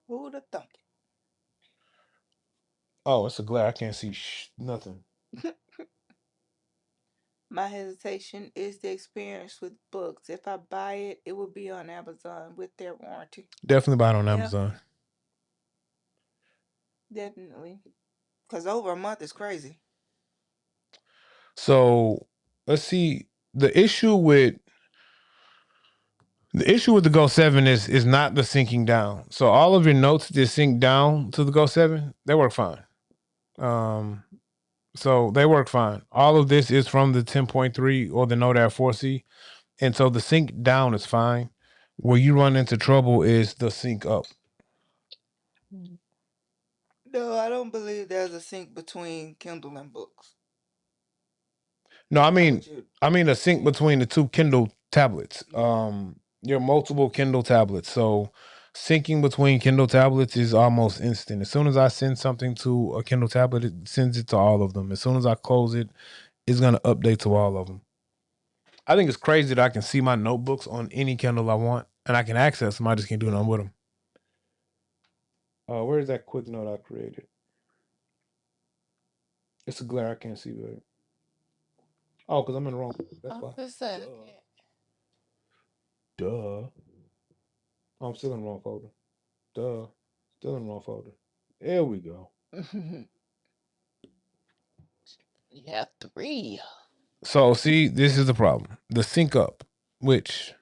Speaker 2: Who'd have thunk
Speaker 1: Oh, it's a glare. I can't see nothing.
Speaker 2: it? My hesitation is the experience with books. If I buy it, it will be on Amazon with their warranty.
Speaker 1: Definitely buy it on
Speaker 2: Yeah,
Speaker 1: Amazon.
Speaker 2: definitely. Because over a month is crazy.
Speaker 1: So let's see. The issue with the Go 7 is not the syncing down. So all of your notes that sync down to the Go 7, they work fine. So they work fine. All of this is from the 10.3 or the Note Air 4C. And so the sync down is fine. Where you run into trouble is the sync up.
Speaker 2: No, I don't believe there's a sync between Kindle and books.
Speaker 1: No, I
Speaker 2: Is that
Speaker 1: mean,
Speaker 2: what you?
Speaker 1: I mean a sync between the two Kindle tablets.
Speaker 2: Yeah.
Speaker 1: Your multiple Kindle tablets. So syncing between Kindle tablets is almost instant. As soon as I send something to a Kindle tablet, it sends it to all of them. As soon as I close it, it's gonna update to all of them. I think it's crazy that I can see my notebooks on any Kindle I want, and I can access them. I just can't do nothing with them. Where's that quick note I created? It's a glare. I can't see it. Oh, because I'm in the wrong. That's
Speaker 2: I
Speaker 1: why.
Speaker 2: was saying,
Speaker 1: Duh. Duh. Oh, I'm still in the wrong folder. Duh. Still in the wrong folder. There we go.
Speaker 2: I can't. You have three.
Speaker 1: So see, this is the problem. The sync up, which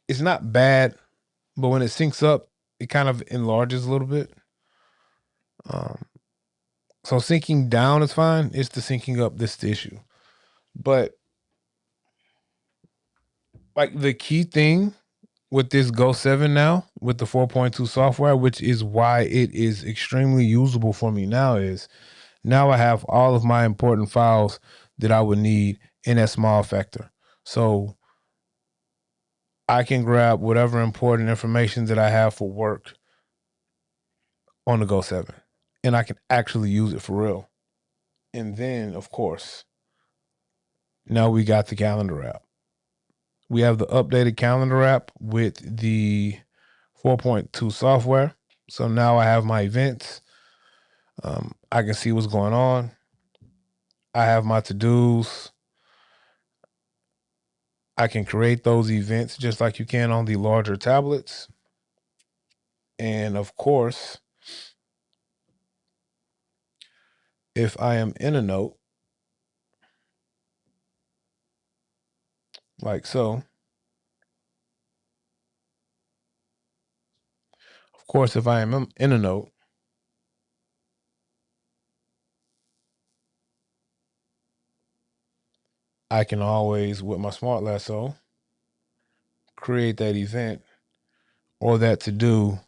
Speaker 1: is not bad, but when it syncs up, it kind of enlarges a little bit. Um, so syncing down is fine. It's the syncing up that's the issue. But like the key thing with this Go 7 now, with the 4.2 software, which is why it is extremely usable for me now, is now I have all of my important files that I would need in that small factor. So I can grab whatever important information that I have for work on the Go 7 and I can actually use it for real. And then, of course, now we got the calendar app. We have the updated calendar app with the 4.2 software. So now I have my events. I can see what's going on. I have my to dos. I can create those events just like you can on the larger tablets. And of course, if I am in a note, like so, of course, if I am in a note, I can always, with my smart lasso, create that event or that to do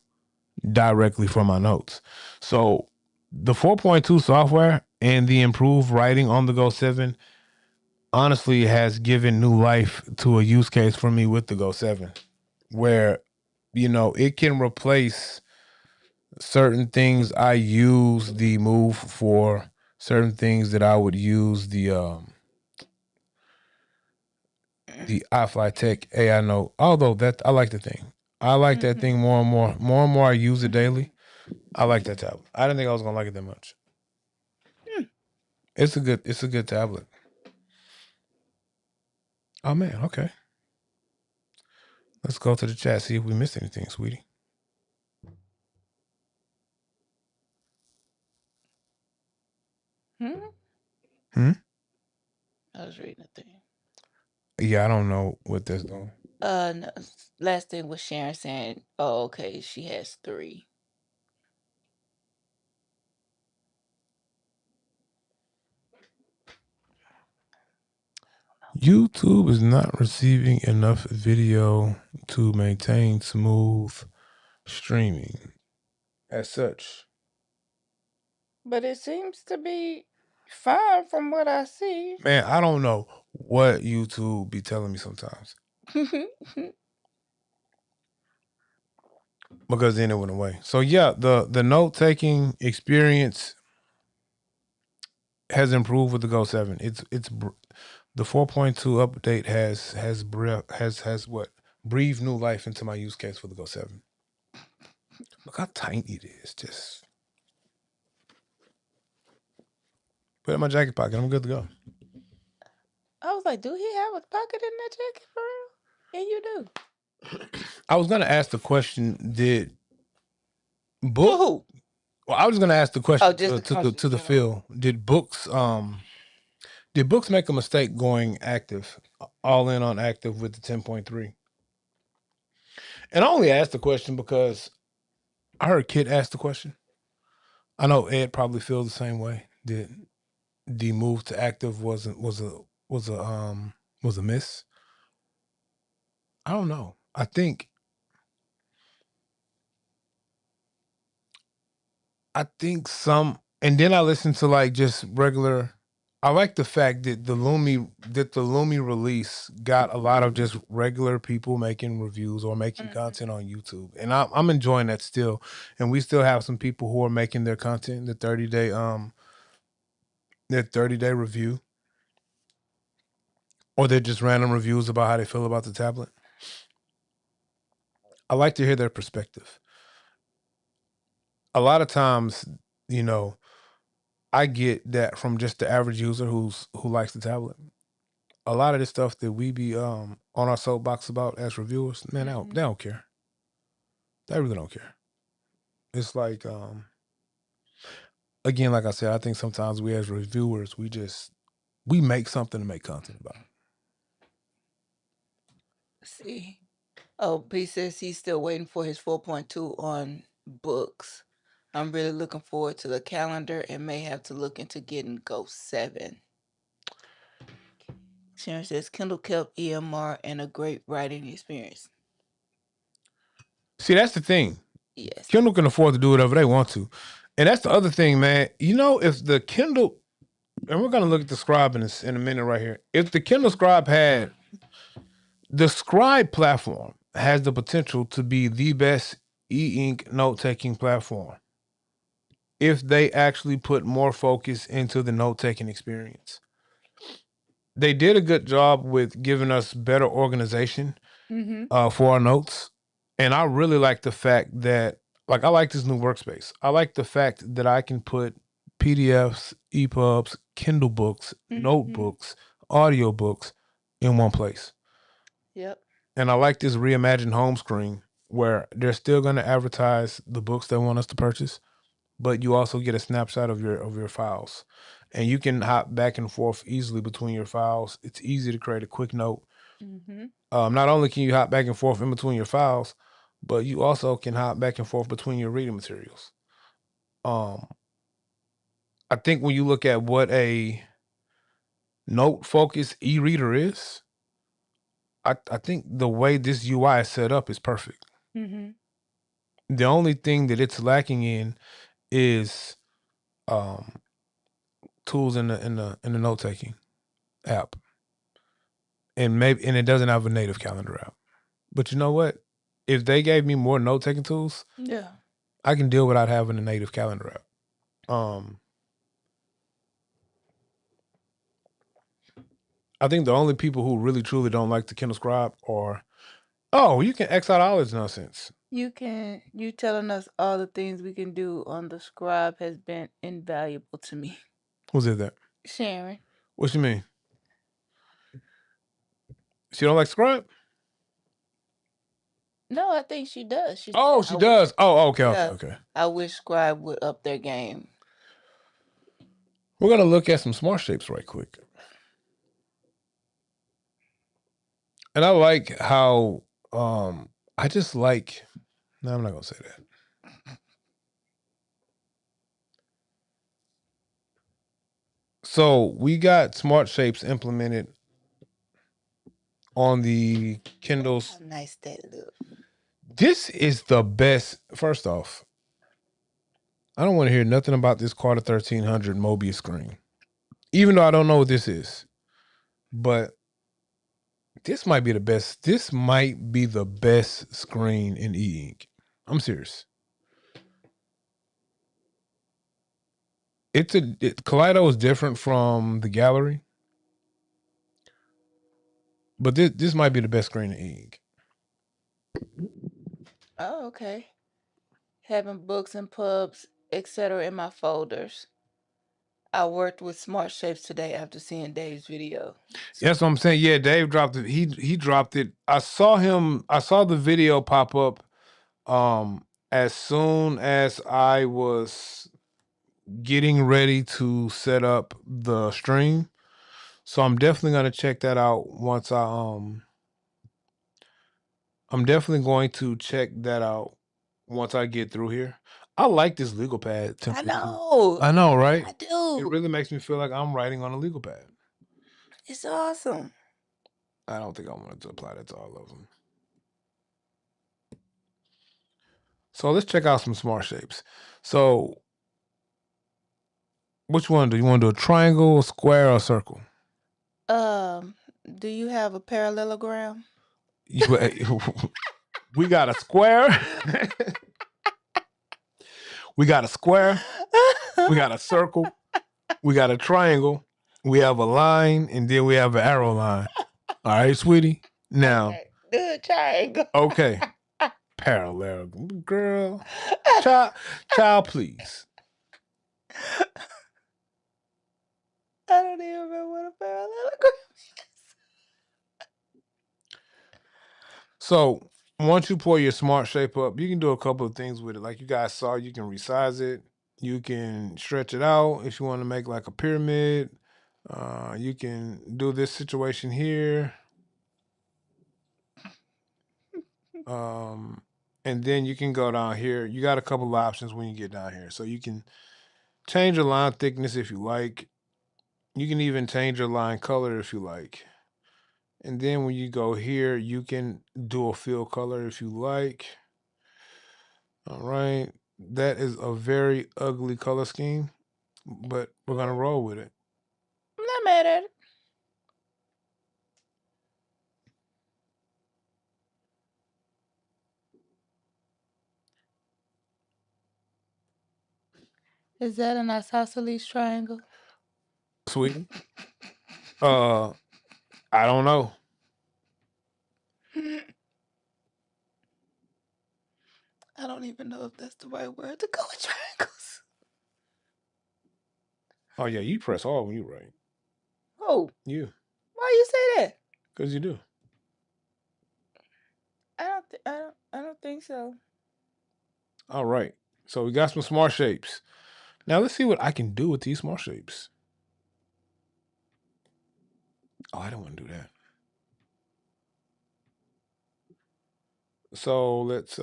Speaker 1: directly from my notes. So the 4.2 software and the improved writing on the Go 7 honestly has given new life to a use case for me with the Go 7, where, it can replace certain things I use the move for, certain things that I would use the iFly Tech AI note. Although that I like the thing. I like that thing more and more. More and more I use it daily. I like that tablet. I didn't think I was gonna like it that much. It's a good tablet. Oh man, okay. Let's go to the chat, see if we missed anything, sweetie.
Speaker 2: Hmm?
Speaker 1: Hmm?
Speaker 2: I was reading a thing.
Speaker 1: Yeah, I don't know what that's doing.
Speaker 2: No, last thing was Sharon saying, "Oh, okay, she has 3."
Speaker 1: YouTube is not receiving enough video to maintain smooth streaming as such.
Speaker 2: But it seems to be fine from what I see.
Speaker 1: Man, I don't know what YouTube be telling me sometimes because then it went away. So yeah, the note taking experience has improved with the Go 7. The 4.2 update has what breathed new life into my use case for the Go 7. Look how tiny it is. Just put it in my jacket pocket. I'm good to go.
Speaker 2: I was like, "Do he have a pocket in that jacket for real?" Yeah, you do.
Speaker 1: I was gonna ask the question: Did
Speaker 2: To
Speaker 1: book?
Speaker 2: who?
Speaker 1: Well, I was gonna ask the question
Speaker 2: Just the question
Speaker 1: to
Speaker 2: in
Speaker 1: the
Speaker 2: general.
Speaker 1: field. Did books make a mistake going active, all in on active with the 10.3? And I only asked the question because I heard Kid ask the question. I know Ed probably feels the same way. Did the move to active was a miss? I don't know. I think some, and then I listened to like just regular. I like the fact that the Lumi release got a lot of just regular people making reviews or making content on YouTube, and I'm enjoying that still. And we still have some people who are making their content, their 30-day review, or they're just random reviews about how they feel about the tablet. I like to hear their perspective. A lot of times, you know, I get that from just the average user who likes the tablet. A lot of the stuff that we be on our soapbox about as reviewers, man, they don't care. They really don't care. It's like again, like I said, I think sometimes we as reviewers, we make something to make content about.
Speaker 2: See. Oh, P says he's still waiting for his 4.2 on books. I'm really looking forward to the calendar and may have to look into getting Go 7. Sharon says Kindle kept EMR and a great writing experience.
Speaker 1: See, that's the thing.
Speaker 2: Yes.
Speaker 1: Kindle can afford to do whatever they want to. And that's the other thing, man. You know, if the Kindle, and we're gonna look at the Scribe in a minute right here. If the Kindle Scribe had the Scribe platform has the potential to be the best e-ink note-taking platform if they actually put more focus into the note-taking experience. They did a good job with giving us better organization for our notes. And I really like the fact that, like, I like this new workspace. I like the fact that I can put PDFs, EPUBs, Kindle books, notebooks, audiobooks in one place.
Speaker 2: Yep.
Speaker 1: And I like this reimagined home screen where they're still going to advertise the books they want us to purchase, but you also get a snapshot of your files. And you can hop back and forth easily between your files. It's easy to create a quick note. Not only can you hop back and forth in between your files, but you also can hop back and forth between your reading materials. Um, I think when you look at what a note focused e-reader is, I think the way this UI is set up is perfect. The only thing that it's lacking in is tools in the note taking app, and it doesn't have a native calendar app. But you know what? If they gave me more note taking tools,
Speaker 2: Yeah.
Speaker 1: I can deal without having a native calendar app. I think the only people who really truly don't like the Kindle Scribe are, oh, you can X out all this nonsense.
Speaker 2: You telling us all the things we can do on the Scribe has been invaluable to me.
Speaker 1: Who said that?
Speaker 2: Sharon.
Speaker 1: What you mean? She don't like Scribe?
Speaker 2: No, I think she does. She
Speaker 1: Oh,
Speaker 2: said,
Speaker 1: she does. Oh, okay.
Speaker 2: I wish Scribe would up their game.
Speaker 1: We're gonna look at some smart shapes right quick. And I like how I just like. No, I'm not gonna say that. So we got smart shapes implemented on the Kindles.
Speaker 2: How nice that look.
Speaker 1: This is the best. First off, I don't want to hear nothing about this Carter 1300 Mobius screen, even though I don't know what this is. But this might be the best. This might be the best screen in e-ink. I'm serious. Kaleido is different from the gallery, but this might be the best screen in e-ink.
Speaker 2: Oh, okay. Having books and pubs, etc. in my folders. I worked with Smart Shapes today after seeing Dave's video.
Speaker 1: That's what I'm saying. Yeah, Dave dropped it. He dropped it. I saw the video pop up as soon as I was getting ready to set up the stream. So I'm definitely gonna check that out once I'm definitely going to check that out once I get through here. I like this legal pad template. I know, right?
Speaker 2: I do.
Speaker 1: It really makes me feel like I'm writing on a legal pad.
Speaker 2: It's awesome.
Speaker 1: I don't think I wanted to apply that to all of them. So let's check out some smart shapes. So which one do you want to do? A triangle, a square, or a circle?
Speaker 2: Do you have a parallelogram?
Speaker 1: We got a square. We got a square. We got a circle. We got a triangle. We have a line, and then we have an arrow line. All right, sweetie. Now,
Speaker 2: do a triangle.
Speaker 1: Okay. Parallel, girl. Child, please.
Speaker 2: I don't even remember what a parallelogram is.
Speaker 1: So once you pull your smart shape up, you can do a couple of things with it. Like you guys saw, you can resize it. You can stretch it out if you want to make like a pyramid. You can do this situation here. And then you can go down here. You got a couple of options when you get down here. So you can change your line thickness if you like. You can even change your line color if you like. And then when you go here, you can do a fill color if you like. All right. That is a very ugly color scheme, but we're going to roll with it.
Speaker 2: I'm not mad at it. Is that an isosceles triangle?
Speaker 1: Sweet. I don't know.
Speaker 2: I don't even know if that's the right word to go with triangles.
Speaker 1: Oh yeah, you press all when you write.
Speaker 2: Oh,
Speaker 1: You.
Speaker 2: why you say that?
Speaker 1: Because you do.
Speaker 2: I don't think so.
Speaker 1: All right. So we got some smart shapes. Now let's see what I can do with these smart shapes. Oh, I don't want to do that. So let's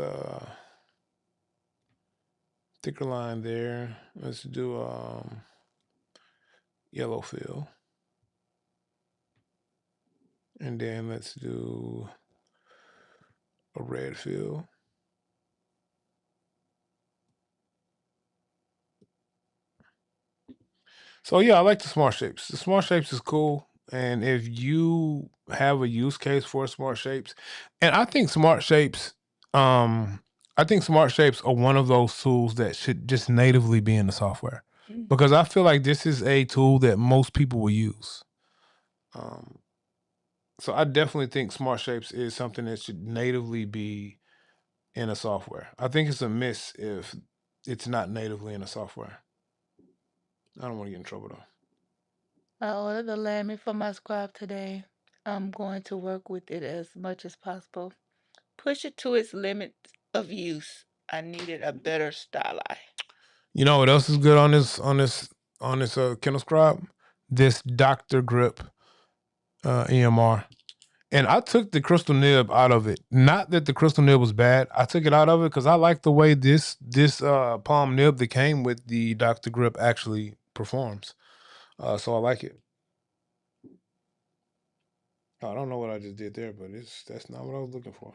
Speaker 1: thicker line there. Let's do yellow fill. And then let's do a red fill. So yeah, I like the smart shapes. The smart shapes is cool. And if you have a use case for smart shapes, and I think smart shapes are one of those tools that should just natively be in the software. Because I feel like this is a tool that most people will use. So I definitely think smart shapes is something that should natively be in a software. I think it's a miss if it's not natively in a software. I don't want to get in trouble though.
Speaker 2: I ordered the Lammy for my scribe today. I'm going to work with it as much as possible. Push it to its limit of use. I needed a better style eye.
Speaker 1: You know what else is good on this Kindle Scribe? This Dr. Grip EMR. And I took the crystal nib out of it. Not that the crystal nib was bad. I took it out of it because I like the way this palm nib that came with the Dr. Grip actually performs. So I like it. I don't know what I just did there, but that's not what I was looking for.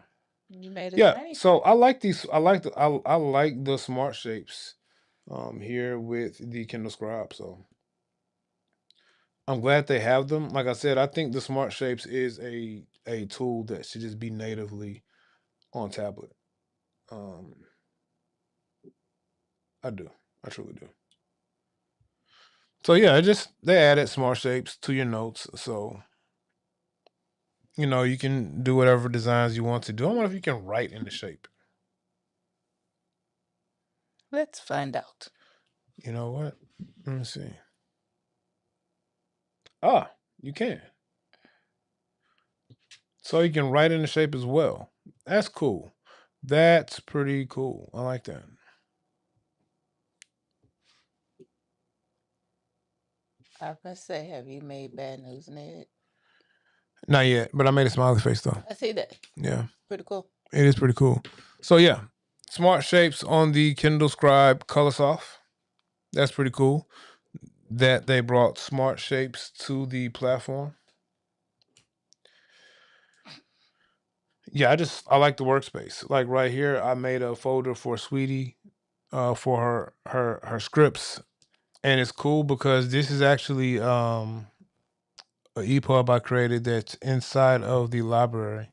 Speaker 2: You made a
Speaker 1: Yeah,
Speaker 2: tiny.
Speaker 1: so I like these. I like the smart shapes here with the Kindle Scribe. So I'm glad they have them. Like I said, I think the smart shapes is a tool that should just be natively on tablet. Um, I do. I truly do. So yeah, they added smart shapes to your notes. So you can do whatever designs you want to do. I wonder if you can write in the shape.
Speaker 2: Let's find out.
Speaker 1: You know what? Let me see. Ah, you can. So you can write in the shape as well. That's cool. That's pretty cool. I like that.
Speaker 2: I was gonna say, have you made bad news, Ned?
Speaker 1: Not yet, but I made a smiley face though.
Speaker 2: I see that.
Speaker 1: Yeah,
Speaker 2: Pretty cool.
Speaker 1: it is pretty cool. So yeah, smart shapes on the Kindle Scribe color soft. That's pretty cool. That they brought smart shapes to the platform. Yeah, I like the workspace. Like right here, I made a folder for Sweetie, for her scripts, and it's cool because this is actually an EPUB I created that's inside of the library,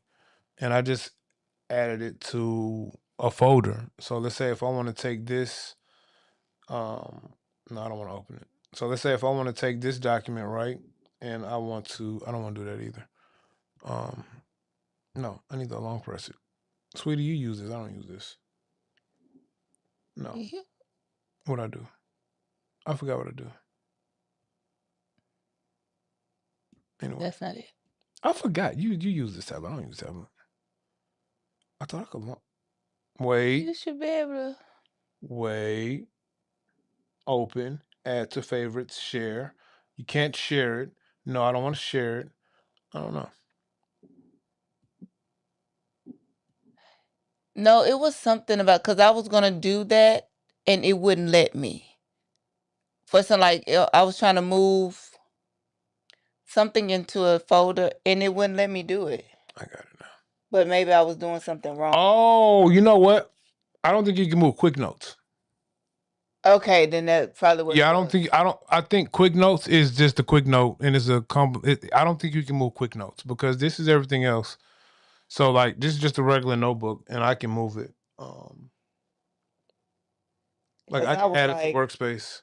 Speaker 1: and I just added it to a folder. So let's say if I want to take this, no, I don't want to open it. So let's say if I want to take this document, right, and I don't want to do that either. Um, no, I need to long press it. Sweetie, you use this. I don't use this. No,
Speaker 2: Yeah,
Speaker 1: what I do? I forgot what I do. Anyway,
Speaker 2: that's not it.
Speaker 1: I forgot. You use this tablet. I don't use this tablet. I thought I could. Wait,
Speaker 2: You should be able to.
Speaker 1: wait. Open. Add to favorites. Share. You can't share it. No, I don't want to share it. I don't know.
Speaker 2: No, it was something about because I was gonna do that and it wouldn't let me. For some like I was trying to move something into a folder and it wouldn't let me do it.
Speaker 1: I got it now.
Speaker 2: But maybe I was doing something wrong.
Speaker 1: Oh, you know what? I don't think you can move quick notes.
Speaker 2: Okay, then that probably what.
Speaker 1: Yeah,
Speaker 2: It
Speaker 1: I don't
Speaker 2: was.
Speaker 1: think I don't. I think quick notes is just a quick note, and it's a I don't think you can move quick notes because this is everything else. So like this is just a regular notebook, and I can move it. Like I
Speaker 2: Because I
Speaker 1: can
Speaker 2: was
Speaker 1: add it to
Speaker 2: like,
Speaker 1: workspace,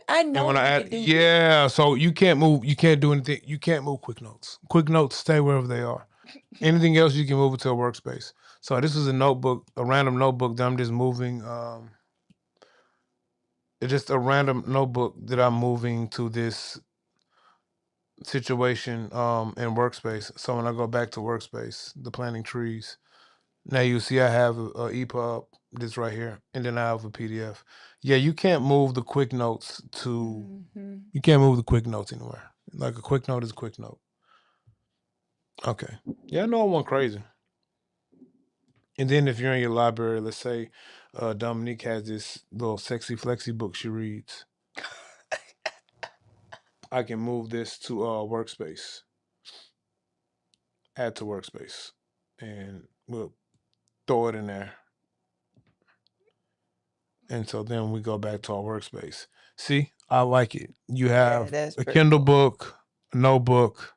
Speaker 2: I
Speaker 1: and
Speaker 2: know
Speaker 1: when I
Speaker 2: you
Speaker 1: add,
Speaker 2: could do this.
Speaker 1: yeah, so you can't move. You can't do anything. You can't move quick notes. Quick notes stay wherever they are. Anything else you can move it to a workspace. So this is a notebook, a random notebook that I'm just moving. It's just a random notebook that I'm moving to this situation in workspace. So when I go back to workspace, the planting trees, now you see I have a EPUB, this right here, and then I have a PDF. Yeah, you can't move the quick notes to you can't move the quick notes anywhere. Like a quick note is a quick note. Okay. Yeah, I know I went crazy. And then if you're in your library, let's say Dominique has this little sexy flexy book she reads. I can move this to workspace, add to workspace, and we'll throw it in there. And so then we go back to our workspace. See, I like it. You
Speaker 2: Yeah,
Speaker 1: have
Speaker 2: that's
Speaker 1: a
Speaker 2: pretty
Speaker 1: Kindle
Speaker 2: cool.
Speaker 1: book, a notebook,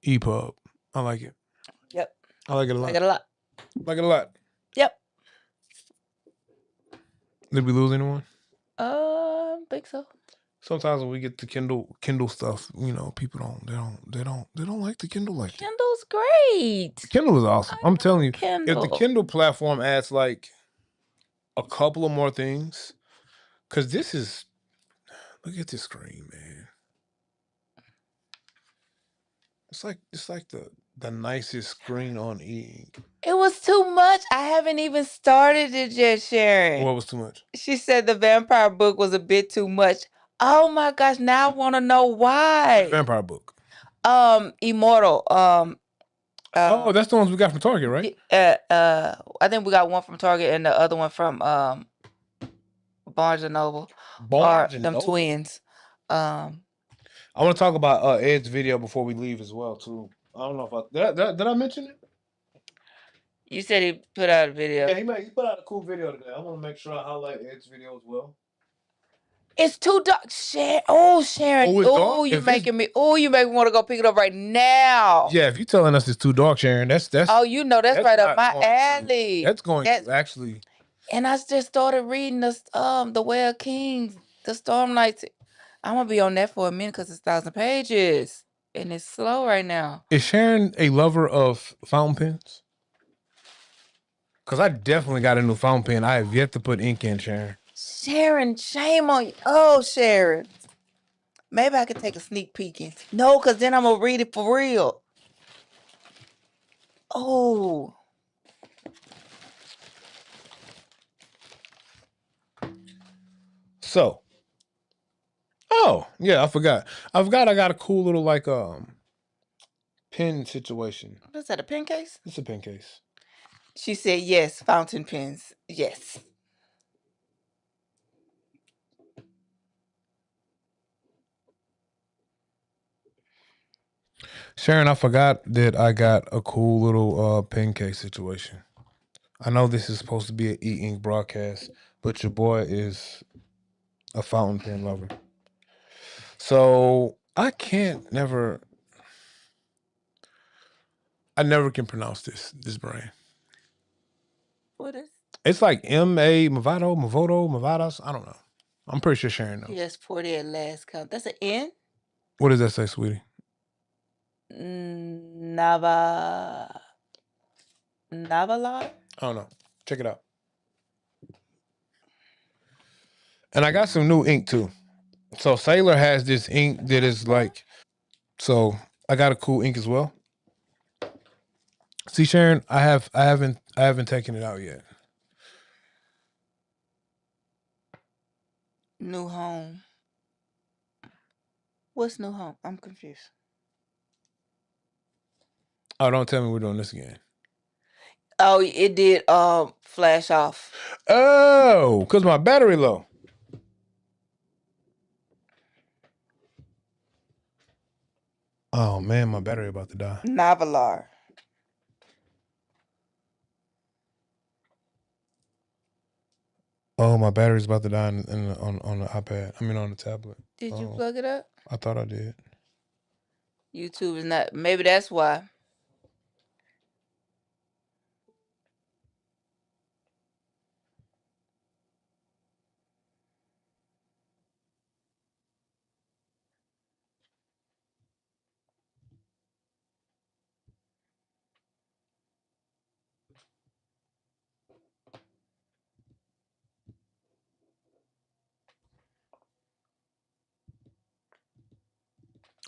Speaker 1: EPUB. I like it.
Speaker 2: Yep.
Speaker 1: I like it a
Speaker 2: Like
Speaker 1: lot.
Speaker 2: it a lot.
Speaker 1: Like it a lot.
Speaker 2: Yep.
Speaker 1: Did we lose anyone?
Speaker 2: Think so.
Speaker 1: Sometimes when we get the Kindle stuff, people they don't like the Kindle like that.
Speaker 2: Kindle's great.
Speaker 1: Kindle is awesome. I'm telling you, if the
Speaker 2: Kindle.
Speaker 1: Kindle platform adds like a couple of more things, because this is look at this screen, man. It's like the nicest screen on e.
Speaker 2: It was too much. I haven't even started it yet, Sharon.
Speaker 1: What was too much?
Speaker 2: She said the vampire book was a bit too much. Oh my gosh, now I want to know why.
Speaker 1: Vampire book.
Speaker 2: Immortal.
Speaker 1: Oh, that's the ones we got from Target, right?
Speaker 2: I think we got one from Target and the other one from Barnes and Noble.
Speaker 1: Barnes and
Speaker 2: them
Speaker 1: Noble.
Speaker 2: twins.
Speaker 1: I want to talk about Ed's video before we leave as well too. I don't know if did I mention it?
Speaker 2: You said he put out a video.
Speaker 1: Yeah, he put out a cool video today. I want to make sure I highlight Ed's video as well.
Speaker 2: It's too dark. Sharon. Oh, Sharon. Oh, you making me want to go pick it up right now.
Speaker 1: Yeah, if you're telling us it's too dark, Sharon, that's
Speaker 2: Oh, you know that's right up my alley.
Speaker 1: That's going to actually.
Speaker 2: And I just started reading the Way of Kings, the Stormlights. I'm gonna be on that for a minute because it's 1,000 pages and it's slow right now.
Speaker 1: Is Sharon a lover of fountain pens? Because I definitely got a new fountain pen. I have yet to put ink in, Sharon.
Speaker 2: Sharon, shame on you. Oh, Sharon. Maybe I could take a sneak peek in. No, because then I'm going to read it for real. Oh.
Speaker 1: So. Oh, yeah, I forgot. I got a cool little pen situation.
Speaker 2: What's that, a pen case?
Speaker 1: It's a pen case.
Speaker 2: She said yes, fountain pens. Yes.
Speaker 1: Sharon, I forgot that I got a cool little pen case situation. I know this is supposed to be an e-ink broadcast, but your boy is a fountain pen lover. So I never can pronounce this brand.
Speaker 2: What is?
Speaker 1: It's like Mavados. I don't know. I'm pretty sure Sharon knows.
Speaker 2: Yes, 40 at last count. That's an N?
Speaker 1: What does that say, sweetie?
Speaker 2: Navalar?
Speaker 1: I don't know. Check it out. And I got some new ink too. So Sailor has this ink that is like, so I got a cool ink as well. See, Sharon, I haven't taken it out yet.
Speaker 2: New home. What's new home? I'm confused.
Speaker 1: Oh, don't tell me we're doing this again.
Speaker 2: Oh, it did flash off.
Speaker 1: Oh, because my battery low. Oh man, my battery about to die.
Speaker 2: Navalar.
Speaker 1: Oh, my battery's about to die on the iPad. I mean on the tablet.
Speaker 2: Did you plug it up?
Speaker 1: I thought I did.
Speaker 2: YouTube is not. Maybe that's why.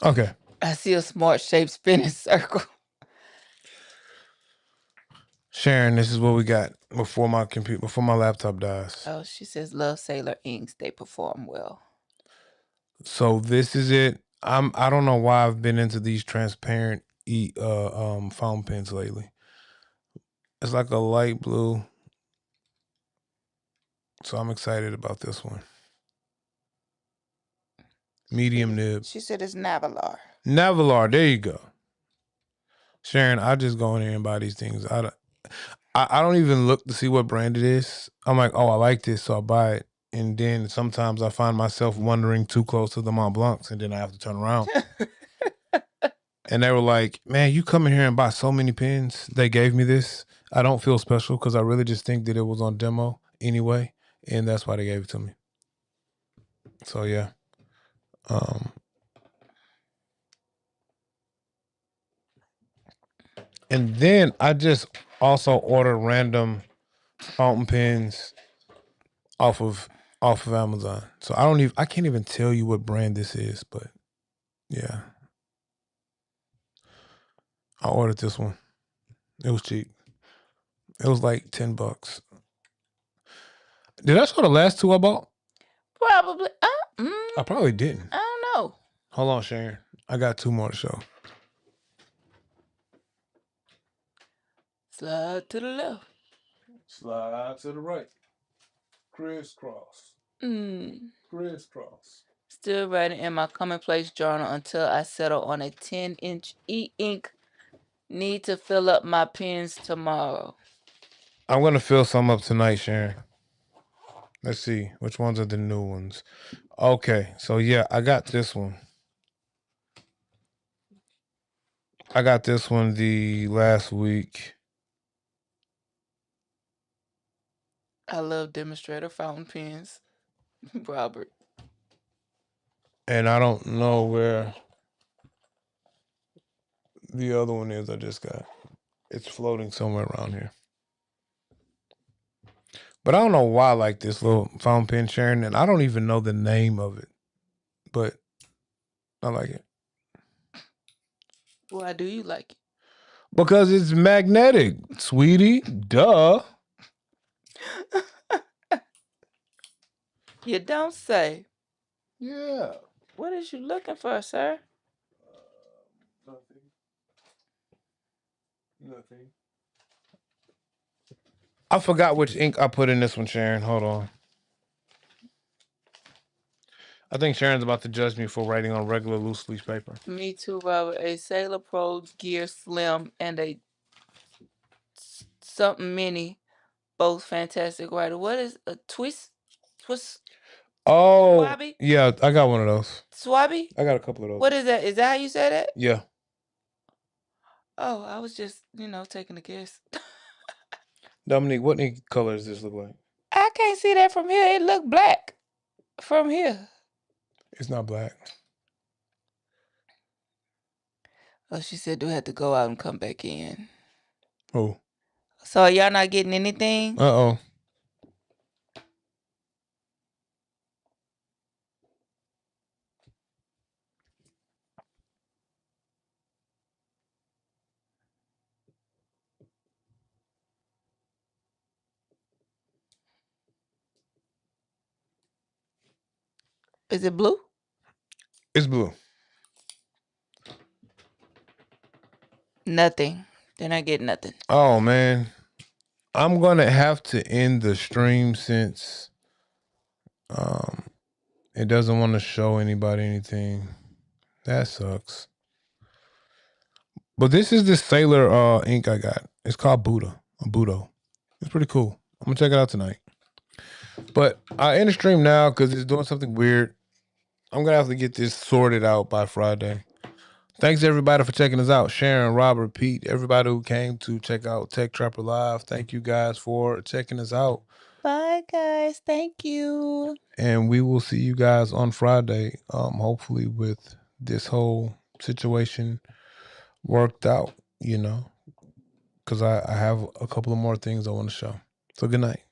Speaker 1: Okay.
Speaker 2: I see a smart shape spinning circle.
Speaker 1: Sharon, this is what we got before my laptop dies.
Speaker 2: Oh, she says love Sailor inks. They perform well.
Speaker 1: So this is it. I don't know why I've been into these transparent fountain pens lately. It's like a light blue. So I'm excited about this one. Medium nib.
Speaker 2: She said it's Navalar.
Speaker 1: Navalar, there you go. Sharon, I just go in there and buy these things. I don't even look to see what brand it is. I'm like, oh, I like this, so I buy it. And then sometimes I find myself wandering too close to the Mont Blancs, and then I have to turn around. And they were like, man, you come in here and buy so many pens. They gave me this. I don't feel special because I really just think that it was on demo anyway. And that's why they gave it to me. So, yeah. And then I just also order random fountain pens off of Amazon. So I can't even tell you what brand this is, but yeah. I ordered this one. It was cheap. It was like $10. Did I show the last two I bought?
Speaker 2: Probably.
Speaker 1: I probably didn't.
Speaker 2: I don't know.
Speaker 1: Hold on, Sharon. I got two more to show.
Speaker 2: Slide to the left.
Speaker 1: Slide to the right. Crisscross. Crisscross.
Speaker 2: Still writing in my commonplace journal until I settle on a 10-inch e-ink. Need to fill up my pens tomorrow.
Speaker 1: I'm going to fill some up tonight, Sharon. Let's see. Which ones are the new ones? Okay. So, yeah, I got this one. I got this one the last week.
Speaker 2: I love demonstrator fountain pens. Robert.
Speaker 1: And I don't know where the other one is I just got. It's floating somewhere around here. But I don't know why I like this little fountain pen, Sharon, and I don't even know the name of it. But I like it.
Speaker 2: Why do you like it?
Speaker 1: Because it's magnetic, sweetie. Duh.
Speaker 2: You don't say.
Speaker 1: Yeah.
Speaker 2: What is you looking for, sir?
Speaker 1: Nothing. I forgot which ink I put in this one, Sharon. Hold on. I think Sharon's about to judge me for writing on regular loose leaf paper.
Speaker 2: Me too, Robert. A Sailor Pro Gear Slim and a something mini. Both fantastic writer. What is a twist?
Speaker 1: Oh,
Speaker 2: Swabby?
Speaker 1: yeah, I got one of those.
Speaker 2: Swabby?
Speaker 1: I got a couple of those.
Speaker 2: What is that? Is that how you say that?
Speaker 1: Yeah.
Speaker 2: Oh, I was just, taking a guess.
Speaker 1: Dominique, what ink color does this look like?
Speaker 2: I can't see that from here. It look black from here.
Speaker 1: It's not black.
Speaker 2: Oh, she said do have to go out and come back in.
Speaker 1: Oh.
Speaker 2: So are y'all not getting anything?
Speaker 1: Uh-oh.
Speaker 2: Is it blue?
Speaker 1: It's blue.
Speaker 2: Nothing. They're not getting nothing.
Speaker 1: Oh, man. I'm going to have to end the stream since it doesn't want to show anybody anything. That sucks. But this is the Sailor ink I got. It's called Budo. It's pretty cool. I'm going to check it out tonight. But I end the stream now because it's doing something weird. I'm going to have to get this sorted out by Friday. Thanks, everybody, for checking us out. Sharon, Robert, Pete, everybody who came to check out Tech Trapper Live. Thank you guys for checking us out.
Speaker 2: Bye, guys. Thank you.
Speaker 1: And we will see you guys on Friday, hopefully with this whole situation worked out, because I have a couple of more things I want to show. So good night.